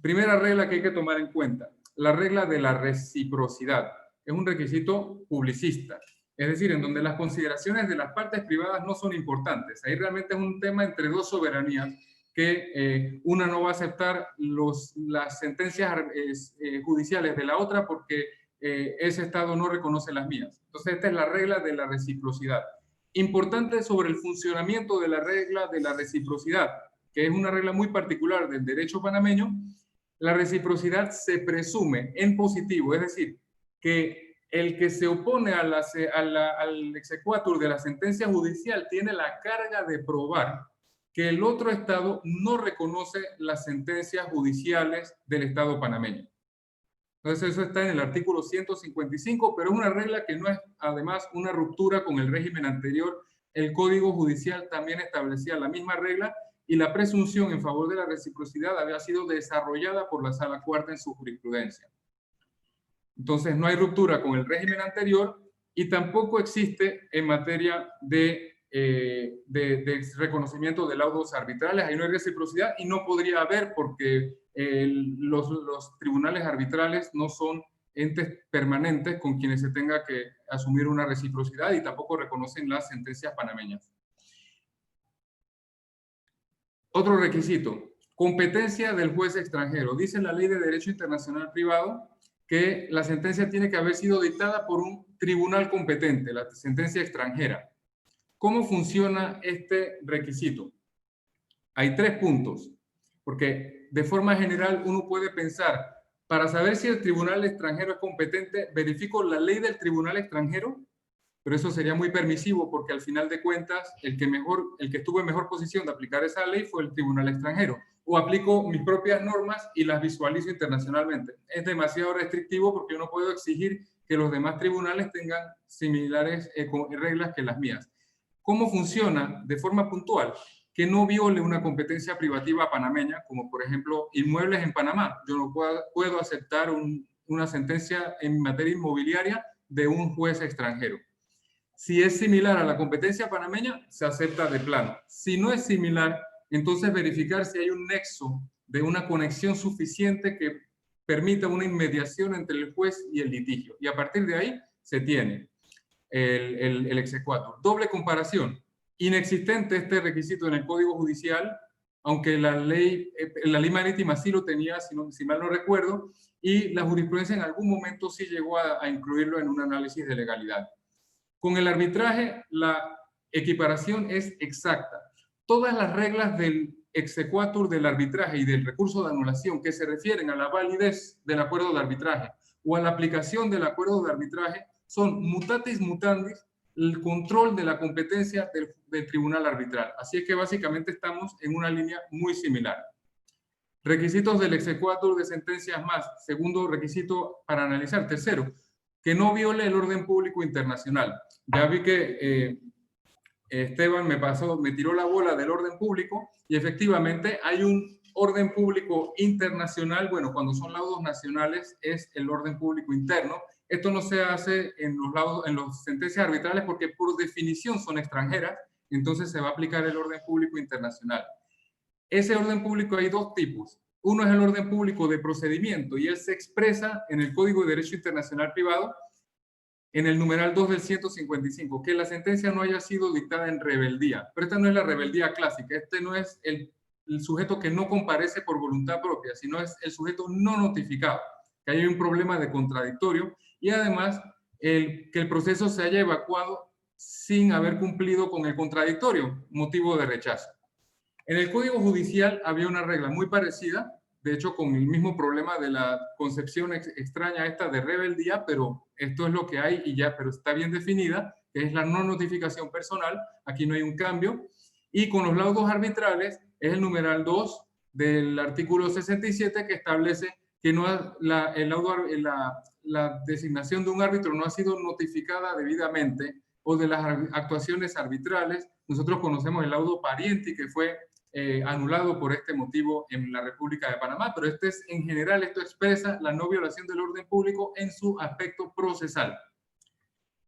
Primera regla que hay que tomar en cuenta, la regla de la reciprocidad. Es un requisito publicista, es decir, en donde las consideraciones de las partes privadas no son importantes. Ahí realmente es un tema entre dos soberanías que una no va a aceptar las sentencias judiciales de la otra porque ese Estado no reconoce las mías. Entonces, esta es la regla de la reciprocidad. Importante sobre el funcionamiento de la regla de la reciprocidad, que es una regla muy particular del derecho panameño. La reciprocidad se presume en positivo, es decir, que el que se opone al exequatur de la sentencia judicial tiene la carga de probar que el otro Estado no reconoce las sentencias judiciales del Estado panameño. Entonces eso está en el artículo 155, pero es una regla que no es además una ruptura con el régimen anterior. El Código Judicial también establecía la misma regla y la presunción en favor de la reciprocidad había sido desarrollada por la Sala Cuarta en su jurisprudencia. Entonces no hay ruptura con el régimen anterior y tampoco existe en materia de reconocimiento de laudos arbitrales. Ahí no hay reciprocidad y no podría haber porque los tribunales arbitrales no son entes permanentes con quienes se tenga que asumir una reciprocidad y tampoco reconocen las sentencias panameñas. Otro requisito, competencia del juez extranjero. Dice la Ley de Derecho Internacional Privado que la sentencia tiene que haber sido dictada por un tribunal competente, la sentencia extranjera. ¿Cómo funciona este requisito? Hay 3 puntos, porque de forma general uno puede pensar, para saber si el tribunal extranjero es competente, verifico la ley del tribunal extranjero, pero eso sería muy permisivo porque al final de cuentas el que estuvo en mejor posición de aplicar esa ley fue el tribunal extranjero. O aplico mis propias normas y las visualizo internacionalmente. Es demasiado restrictivo porque yo no puedo exigir que los demás tribunales tengan similares reglas que las mías. ¿Cómo funciona de forma puntual? que no viole una competencia privativa panameña, como por ejemplo inmuebles en Panamá. Yo no puedo aceptar una sentencia en materia inmobiliaria de un juez extranjero. Si es similar a la competencia panameña, se acepta de plano. Si no es similar, entonces verificar si hay un nexo de una conexión suficiente que permita una inmediación entre el juez y el litigio. Y a partir de ahí se tiene el exequatur. Doble comparación. Inexistente este requisito en el Código Judicial, aunque la ley marítima sí lo tenía, si mal no recuerdo, y la jurisprudencia en algún momento sí llegó a incluirlo en un análisis de legalidad. Con el arbitraje, la equiparación es exacta. Todas las reglas del exequatur del arbitraje y del recurso de anulación que se refieren a la validez del acuerdo de arbitraje o a la aplicación del acuerdo de arbitraje son mutatis mutandis el control de la competencia del tribunal arbitral. Así es que básicamente estamos en una línea muy similar. Requisitos del exequatur de sentencias más. Segundo requisito para analizar. Tercero, que no viole el orden público internacional. Ya vi que Esteban me tiró la bola del orden público y efectivamente hay un orden público internacional. Bueno, cuando son laudos nacionales es el orden público interno. Esto no se hace en las sentencias arbitrales porque por definición son extranjeras, entonces se va a aplicar el orden público internacional. Ese orden público hay dos tipos. Uno es el orden público de procedimiento y él se expresa en el Código de Derecho Internacional Privado en el numeral 2 del 155, que la sentencia no haya sido dictada en rebeldía. Pero esta no es la rebeldía clásica, este no es el sujeto que no comparece por voluntad propia, sino es el sujeto no notificado, que hay un problema de contradictorio y además que el proceso se haya evacuado sin haber cumplido con el contradictorio, motivo de rechazo. En el Código Judicial había una regla muy parecida, de hecho con el mismo problema de la concepción extraña esta de rebeldía, pero esto es lo que hay y ya, pero está bien definida, que es la no notificación personal, aquí no hay un cambio, y con los laudos arbitrales es el numeral 2 del artículo 67 que establece que la designación de un árbitro no ha sido notificada debidamente o de las actuaciones arbitrales. Nosotros conocemos el laudo Parienti que fue anulado por este motivo en la República de Panamá, pero en general esto expresa la no violación del orden público en su aspecto procesal.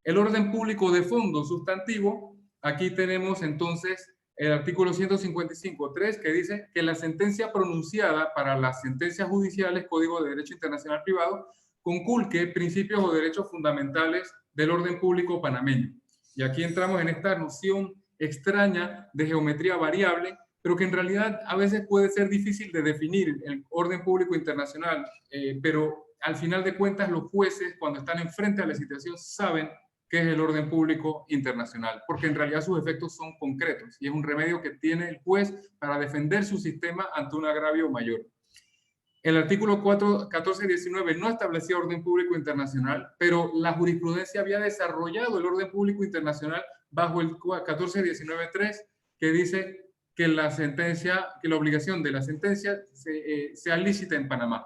El orden público de fondo sustantivo, aquí tenemos entonces el artículo 155.3 que dice que la sentencia pronunciada para las sentencias judiciales, Código de Derecho Internacional Privado, conculque principios o derechos fundamentales del orden público panameño. Y aquí entramos en esta noción extraña de geometría variable, pero que en realidad a veces puede ser difícil de definir el orden público internacional, pero al final de cuentas los jueces cuando están enfrente a la situación saben qué es el orden público internacional, porque en realidad sus efectos son concretos y es un remedio que tiene el juez para defender su sistema ante un agravio mayor. El artículo 1419 no establecía orden público internacional, pero la jurisprudencia había desarrollado el orden público internacional bajo el 1419.3, que dice que la obligación de la sentencia sea lícita en Panamá.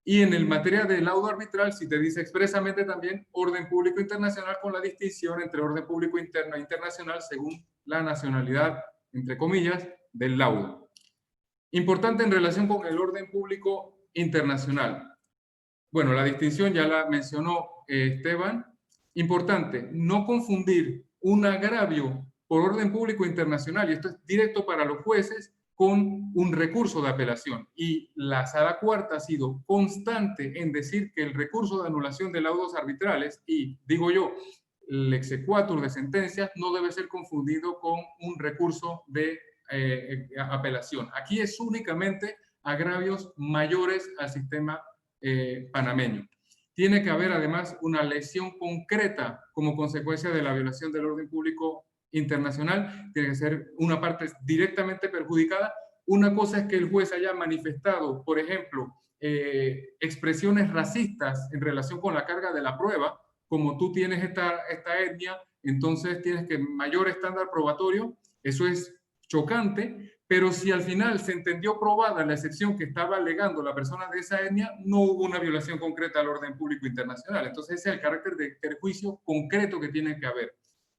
Y en el materia de laudo arbitral, si te dice expresamente también orden público internacional con la distinción entre orden público interno e internacional según la nacionalidad, entre comillas, del laudo. Importante en relación con el orden público internacional. Bueno, la distinción ya la mencionó Esteban. Importante, no confundir un agravio por orden público internacional, y esto es directo para los jueces, con un recurso de apelación. Y la Sala Cuarta ha sido constante en decir que el recurso de anulación de laudos arbitrales, y digo yo, el exequatur de sentencias, no debe ser confundido con un recurso de apelación. Aquí es únicamente agravios mayores al sistema panameño. Tiene que haber además una lesión concreta como consecuencia de la violación del orden público internacional, tiene que ser una parte directamente perjudicada. Una cosa es que el juez haya manifestado, por ejemplo, expresiones racistas en relación con la carga de la prueba, como tú tienes esta etnia, entonces tienes que mayor estándar probatorio, eso es chocante, pero si al final se entendió probada la excepción que estaba alegando la persona de esa etnia, no hubo una violación concreta al orden público internacional. Entonces ese es el carácter de perjuicio concreto que tiene que haber.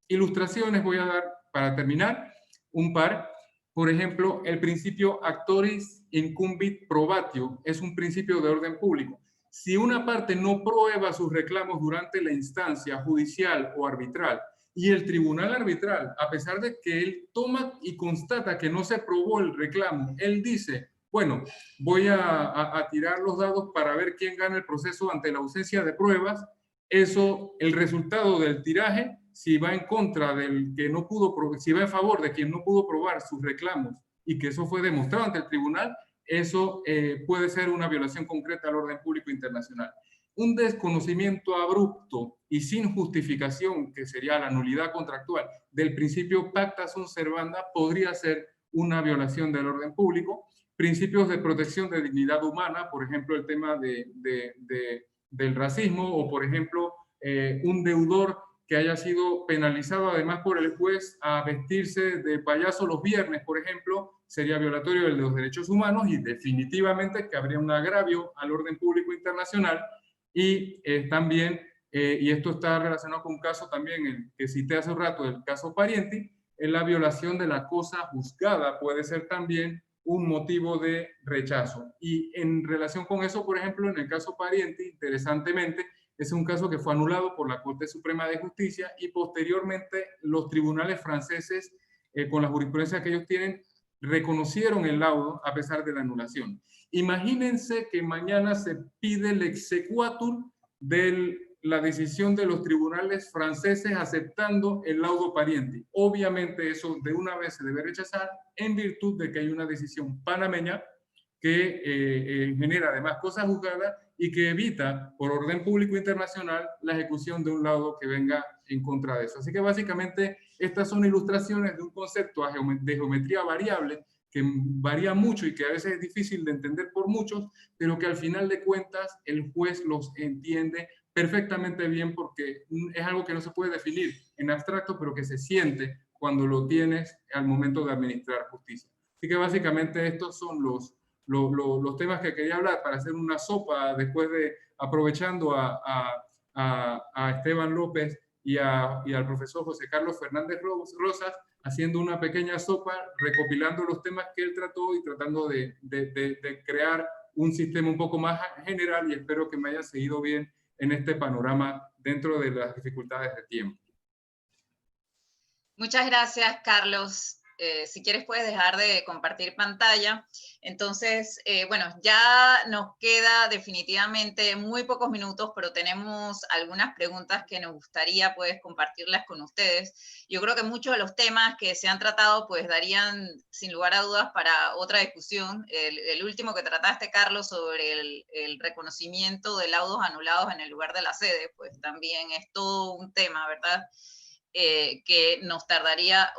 Ilustraciones voy a dar para terminar, un par. Por ejemplo, el principio actoris incumbit probatio es un principio de orden público. Si una parte no prueba sus reclamos durante la instancia judicial o arbitral, y el tribunal arbitral, a pesar de que él toma y constata que no se probó el reclamo, él dice, bueno, voy a tirar los dados para ver quién gana el proceso ante la ausencia de pruebas. Eso, el resultado del tiraje, si va en contra del que no pudo, si va en favor de quien no pudo probar sus reclamos y que eso fue demostrado ante el tribunal, eso puede ser una violación concreta al orden público internacional. Un desconocimiento abrupto y sin justificación, que sería la nulidad contractual del principio pacta sunt servanda, podría ser una violación del orden público. Principios de protección de dignidad humana, por ejemplo, el tema del racismo, o por ejemplo, un deudor que haya sido penalizado además por el juez a vestirse de payaso los viernes, por ejemplo, sería violatorio de los derechos humanos y definitivamente que habría un agravio al orden público internacional. Y también, y esto está relacionado con un caso también el que cité hace un rato, el caso Parienti, en la violación de la cosa juzgada puede ser también un motivo de rechazo. Y en relación con eso, por ejemplo, en el caso Parienti, interesantemente, es un caso que fue anulado por la Corte Suprema de Justicia y posteriormente los tribunales franceses, con la jurisprudencia que ellos tienen, reconocieron el laudo a pesar de la anulación. Imagínense que mañana se pide el exequatur de la decisión de los tribunales franceses aceptando el laudo Parienti. Obviamente eso de una vez se debe rechazar en virtud de que hay una decisión panameña que genera además cosas juzgadas y que evita, por orden público internacional, la ejecución de un laudo que venga en contra de eso. Así que básicamente estas son ilustraciones de un concepto de geometría variable que varía mucho y que a veces es difícil de entender por muchos, pero que al final de cuentas el juez los entiende perfectamente bien porque es algo que no se puede definir en abstracto, pero que se siente cuando lo tienes al momento de administrar justicia. Así que básicamente estos son los temas que quería hablar para hacer una sopa después de, aprovechando a Esteban López y al profesor José Carlos Fernández Rosas, haciendo una pequeña sopa, recopilando los temas que él trató y tratando de crear un sistema un poco más general, y espero que me haya seguido bien en este panorama dentro de las dificultades de tiempo. Muchas gracias, Carlos. Si quieres puedes dejar de compartir pantalla. Entonces, bueno, ya nos queda definitivamente muy pocos minutos, pero tenemos algunas preguntas que nos gustaría pues compartirlas con ustedes. Yo creo que muchos de los temas que se han tratado pues darían sin lugar a dudas para otra discusión. El último que trataste, Carlos, sobre el reconocimiento de laudos anulados en el lugar de la sede, pues también es todo un tema, ¿verdad? Que nos tardaría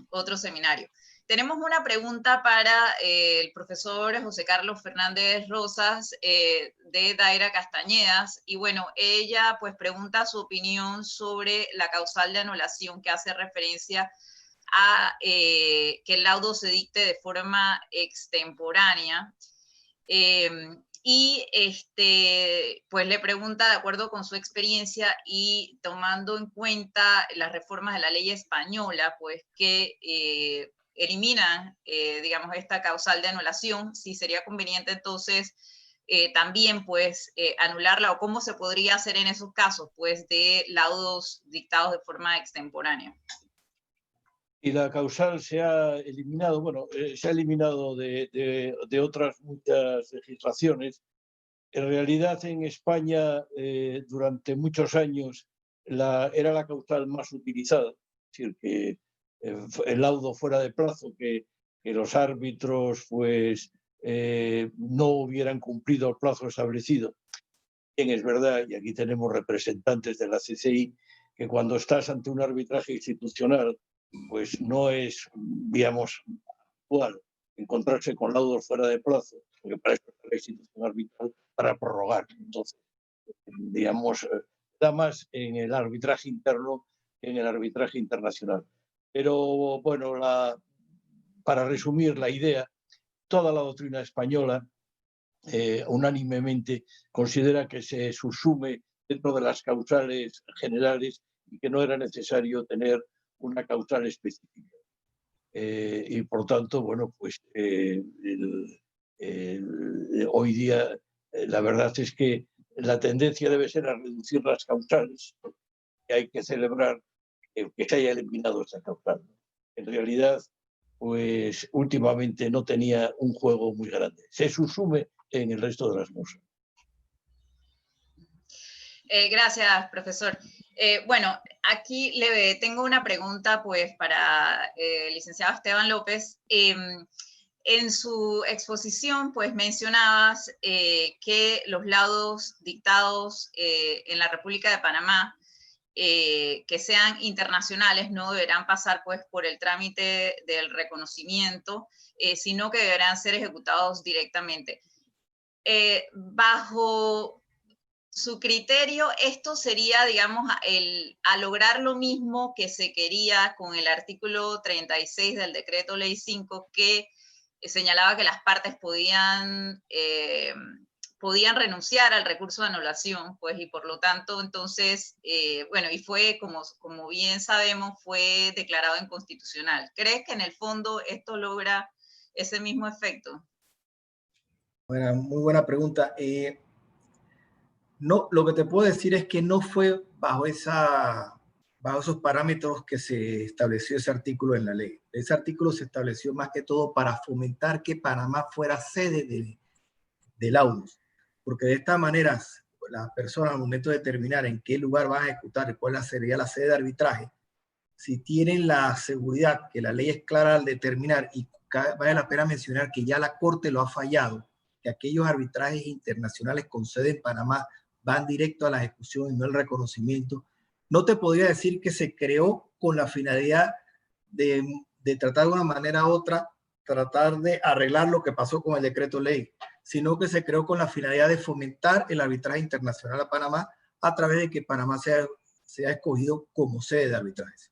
otro seminario. Tenemos una pregunta para el profesor José Carlos Fernández Rosas de Daira Castañedas, y bueno, ella pues pregunta su opinión sobre la causal de anulación que hace referencia a que el laudo se dicte de forma extemporánea. Y pues le pregunta, de acuerdo con su experiencia y tomando en cuenta las reformas de la ley española, pues que eliminan, digamos, esta causal de anulación, si sería conveniente entonces también pues anularla, o cómo se podría hacer en esos casos, pues de laudos dictados de forma extemporánea. Y la causal se ha eliminado, bueno, se ha eliminado de otras muchas legislaciones. En realidad, en España, durante muchos años, era la causal más utilizada. Es decir, que el laudo fuera de plazo, que los árbitros pues, no hubieran cumplido el plazo establecido. Bien, es verdad, y aquí tenemos representantes de la CCI, que cuando estás ante un arbitraje institucional, pues no es, digamos, actual encontrarse con laudos fuera de plazo, porque para eso está la institución arbitral, para prorrogar. Entonces, digamos, da más en el arbitraje interno que en el arbitraje internacional. Pero bueno, para resumir la idea, toda la doctrina española unánimemente considera que se subsume dentro de las causales generales y que no era necesario tener una causal específica. y por tanto, bueno, pues hoy día la verdad es que la tendencia debe ser a reducir las causales, y hay que celebrar que se haya eliminado esa causal. En realidad, pues últimamente no tenía un juego muy grande. Se subsume en el resto de las musas. Gracias, profesor. Bueno, aquí le tengo una pregunta pues para el licenciado Esteban López. En su exposición pues mencionabas que los laudos dictados en la República de Panamá que sean internacionales no deberán pasar pues por el trámite del reconocimiento, sino que deberán ser ejecutados directamente. Bajo su criterio, esto sería, digamos, a lograr lo mismo que se quería con el artículo 36 del decreto ley 5, que señalaba que las partes podían renunciar al recurso de anulación, pues, y por lo tanto, entonces, bueno, y fue, como bien sabemos, fue declarado inconstitucional. ¿Crees que en el fondo esto logra ese mismo efecto? Bueno, muy buena pregunta. No, lo que te puedo decir es que no fue bajo esos parámetros que se estableció ese artículo en la ley. Ese artículo se estableció más que todo para fomentar que Panamá fuera sede de laudos, porque de esta manera las personas al momento de determinar en qué lugar van a ejecutar y cuál sería la sede de arbitraje, si tienen la seguridad que la ley es clara al determinar, y vale la pena mencionar que ya la Corte lo ha fallado, que aquellos arbitrajes internacionales con sede en Panamá van directo a la ejecución y no el reconocimiento. No te podría decir que se creó con la finalidad de tratar de una manera u otra, tratar de arreglar lo que pasó con el decreto ley, sino que se creó con la finalidad de fomentar el arbitraje internacional a Panamá a través de que Panamá sea escogido como sede de arbitrajes.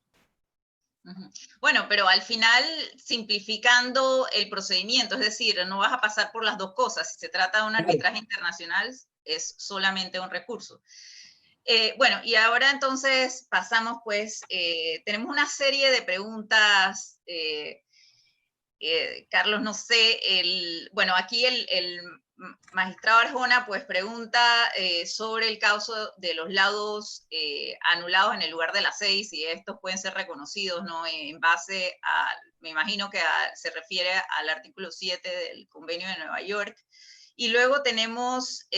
Bueno, pero al final simplificando el procedimiento, es decir, no vas a pasar por las dos cosas. Si se trata de un arbitraje internacional, es solamente un recurso. Bueno, y ahora entonces pasamos, pues, tenemos una serie de preguntas. Carlos, no sé, bueno, aquí el magistrado Arjona pues pregunta sobre el caso de los laudos anulados en el lugar de las 6, y estos pueden ser reconocidos, ¿no? En base a, me imagino que se refiere al artículo 7 del Convenio de Nueva York. Y luego tenemos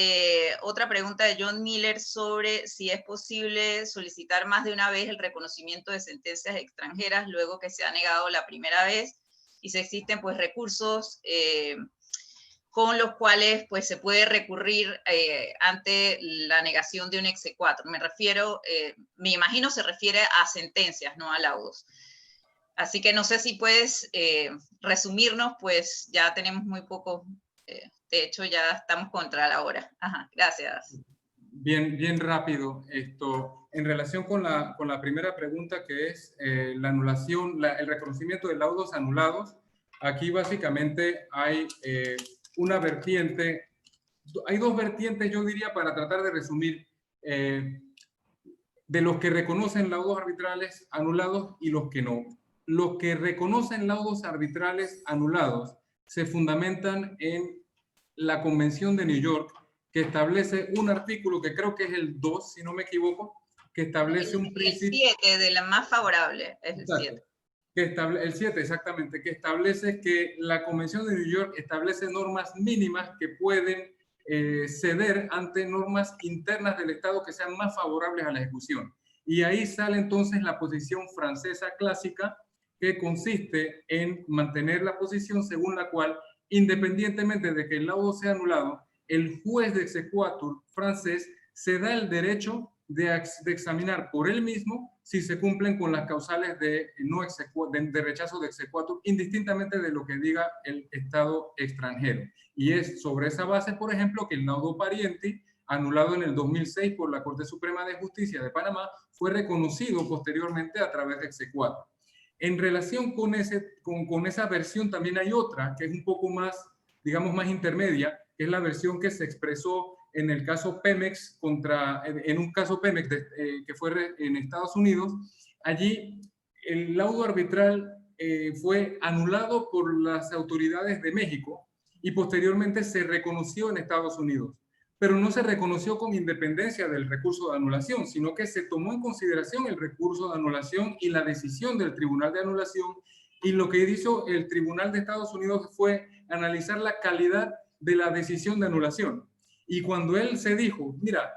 otra pregunta de John Miller sobre si es posible solicitar más de una vez el reconocimiento de sentencias extranjeras luego que se ha negado la primera vez, y si existen pues recursos con los cuales pues se puede recurrir ante la negación de un exequatur. Me refiero, me imagino se refiere a sentencias, no a laudos. Así que no sé si puedes resumirnos, pues ya tenemos muy poco, de hecho ya estamos contra la hora. Ajá, gracias. Bien rápido esto. En relación con la primera pregunta, que es la anulación, el reconocimiento de laudos anulados, aquí básicamente hay una vertiente, hay dos vertientes, yo diría, para tratar de resumir, de los que reconocen laudos arbitrales anulados y los que no. Los que reconocen laudos arbitrales anulados se fundamentan en la Convención de New York, que establece un artículo que creo que es el 2, si no me equivoco, que establece un principio... El 7, de la más favorable, es el 7. El 7, exactamente, que establece que la Convención de New York establece normas mínimas que pueden ceder ante normas internas del Estado que sean más favorables a la ejecución. Y ahí sale entonces la posición francesa clásica, que consiste en mantener la posición según la cual, independientemente de que el laudo sea anulado, el juez de exequatur francés se da el derecho de examinar por él mismo si se cumplen con las causales de rechazo de exequatur, indistintamente de lo que diga el Estado extranjero. Y es sobre esa base, por ejemplo, que el laudo Parienti, anulado en el 2006 por la Corte Suprema de Justicia de Panamá, fue reconocido posteriormente a través de exequatur. En relación con esa versión también hay otra que es un poco más, digamos, más intermedia, que es la versión que se expresó en el caso Pemex en un caso Pemex que fue en Estados Unidos. Allí el laudo arbitral fue anulado por las autoridades de México y posteriormente se reconoció en Estados Unidos. Pero no se reconoció con independencia del recurso de anulación, sino que se tomó en consideración el recurso de anulación y la decisión del Tribunal de Anulación, y lo que hizo el Tribunal de Estados Unidos fue analizar la calidad de la decisión de anulación. Y cuando él se dijo, mira,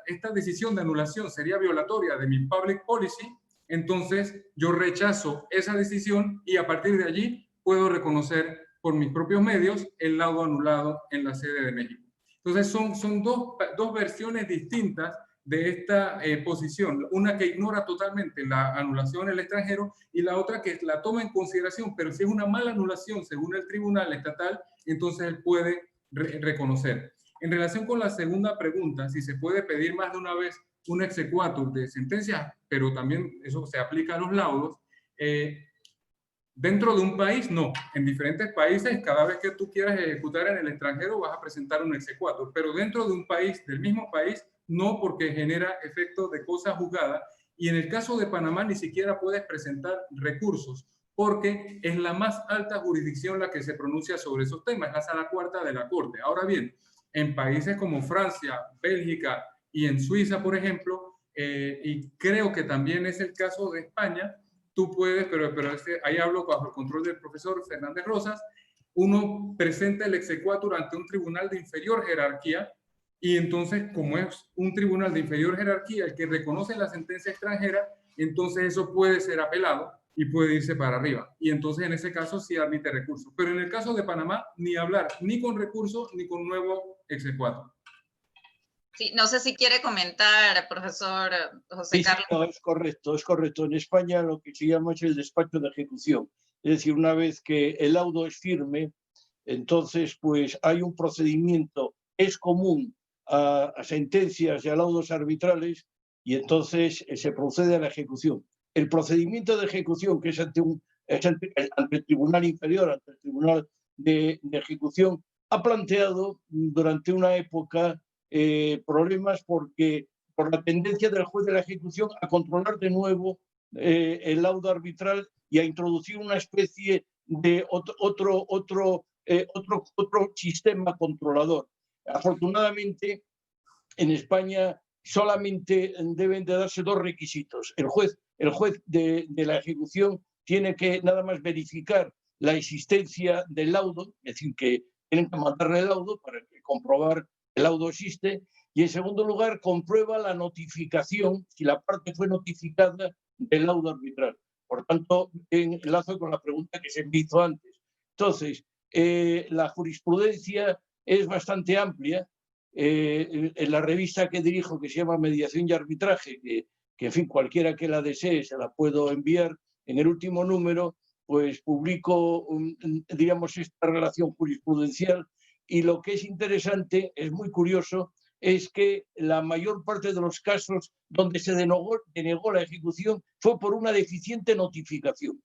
esta decisión de anulación sería violatoria de mi public policy, entonces yo rechazo esa decisión y a partir de allí puedo reconocer por mis propios medios el laudo anulado en la sede de México. Entonces son dos versiones distintas de esta posición. Una que ignora totalmente la anulación en el extranjero y la otra que la toma en consideración, pero si es una mala anulación según el tribunal estatal, entonces él puede reconocer. En relación con la segunda pregunta, si se puede pedir más de una vez un exequatur de sentencias, pero también eso se aplica a los laudos, dentro de un país, no. En diferentes países, cada vez que tú quieras ejecutar en el extranjero, vas a presentar un exequatur. Pero dentro de un país, del mismo país, no, porque genera efecto de cosa juzgada. Y en el caso de Panamá, ni siquiera puedes presentar recursos, porque es la más alta jurisdicción la que se pronuncia sobre esos temas. Es la Sala Cuarta de la Corte. Ahora bien, en países como Francia, Bélgica y en Suiza, por ejemplo, y creo que también es el caso de España, tú puedes, pero ahí hablo bajo el control del profesor Fernández Rosas, uno presenta el exequatur ante un tribunal de inferior jerarquía y entonces, como es un tribunal de inferior jerarquía el que reconoce la sentencia extranjera, entonces eso puede ser apelado y puede irse para arriba. Y entonces en ese caso sí admite recurso. Pero en el caso de Panamá, ni hablar, ni con recurso, ni con nuevo exequatur. Sí, no sé si quiere comentar, profesor José Carlos. Sí, no, es correcto. En España lo que se llama es el despacho de ejecución. Es decir, una vez que el laudo es firme, entonces pues hay un procedimiento, es común a sentencias y a laudos arbitrales y entonces se procede a la ejecución. El procedimiento de ejecución, que es ante el tribunal inferior, ante el tribunal de ejecución, ha planteado durante una época problemas porque por la tendencia del juez de la ejecución a controlar de nuevo el laudo arbitral y a introducir una especie de otro sistema controlador. Afortunadamente, en España solamente deben de darse dos requisitos. El juez de la ejecución tiene que nada más verificar la existencia del laudo, es decir, que tienen que mandarle el laudo para comprobar el laudo existe, y en segundo lugar comprueba la notificación, si la parte fue notificada del laudo arbitral. Por tanto, enlazo con la pregunta que se me hizo antes. Entonces, la jurisprudencia es bastante amplia. En la revista que dirijo, que se llama Mediación y Arbitraje, que en fin, cualquiera que la desee se la puedo enviar, en el último número, pues publico, digamos, esta relación jurisprudencial. Y lo que es interesante, es muy curioso, es que la mayor parte de los casos donde se denegó la ejecución fue por una deficiente notificación.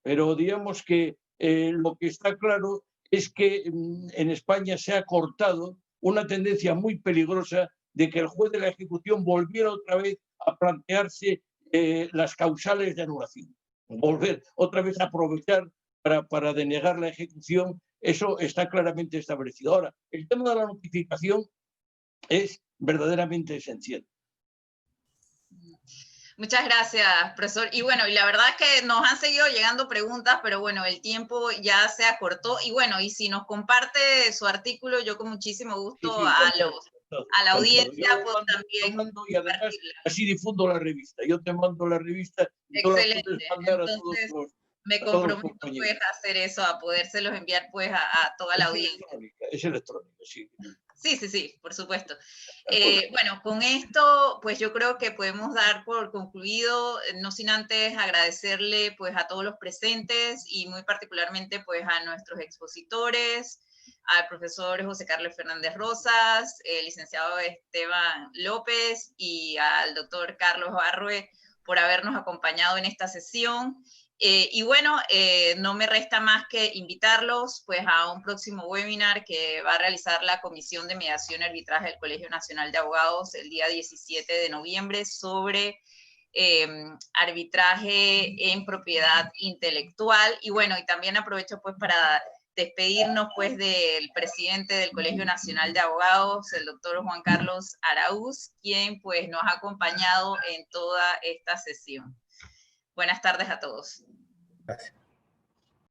Pero digamos que lo que está claro es que en España se ha cortado una tendencia muy peligrosa de que el juez de la ejecución volviera otra vez a plantearse las causales de anulación. Volver otra vez a aprovechar para denegar la ejecución. Eso está claramente establecido. Ahora, el tema de la notificación es verdaderamente esencial. Muchas gracias, profesor. Y bueno, y la verdad es que nos han seguido llegando preguntas, pero bueno, el tiempo ya se acortó. Y bueno, y si nos comparte su artículo, yo con muchísimo gusto a la audiencia puedo también y además así difundo la revista. Yo te mando la revista y excelente. tú la puedes mandar Entonces, a todos me comprometo pues a hacer eso, a podérselos enviar pues a toda la audiencia. Es electrónica, sí. Sí, por supuesto. Bueno, con esto, pues yo creo que podemos dar por concluido, no sin antes agradecerle pues a todos los presentes y muy particularmente pues a nuestros expositores, al profesor José Carlos Fernández Rosas, el licenciado Esteban López y al doctor Carlos Arrue por habernos acompañado en esta sesión. Y bueno, no me resta más que invitarlos pues a un próximo webinar que va a realizar la Comisión de Mediación y Arbitraje del Colegio Nacional de Abogados el día 17 de noviembre sobre arbitraje en propiedad intelectual. Y bueno, y también aprovecho pues para despedirnos pues del presidente del Colegio Nacional de Abogados, el doctor Juan Carlos Araúz, quien pues nos ha acompañado en toda esta sesión. Buenas tardes a todos. Gracias.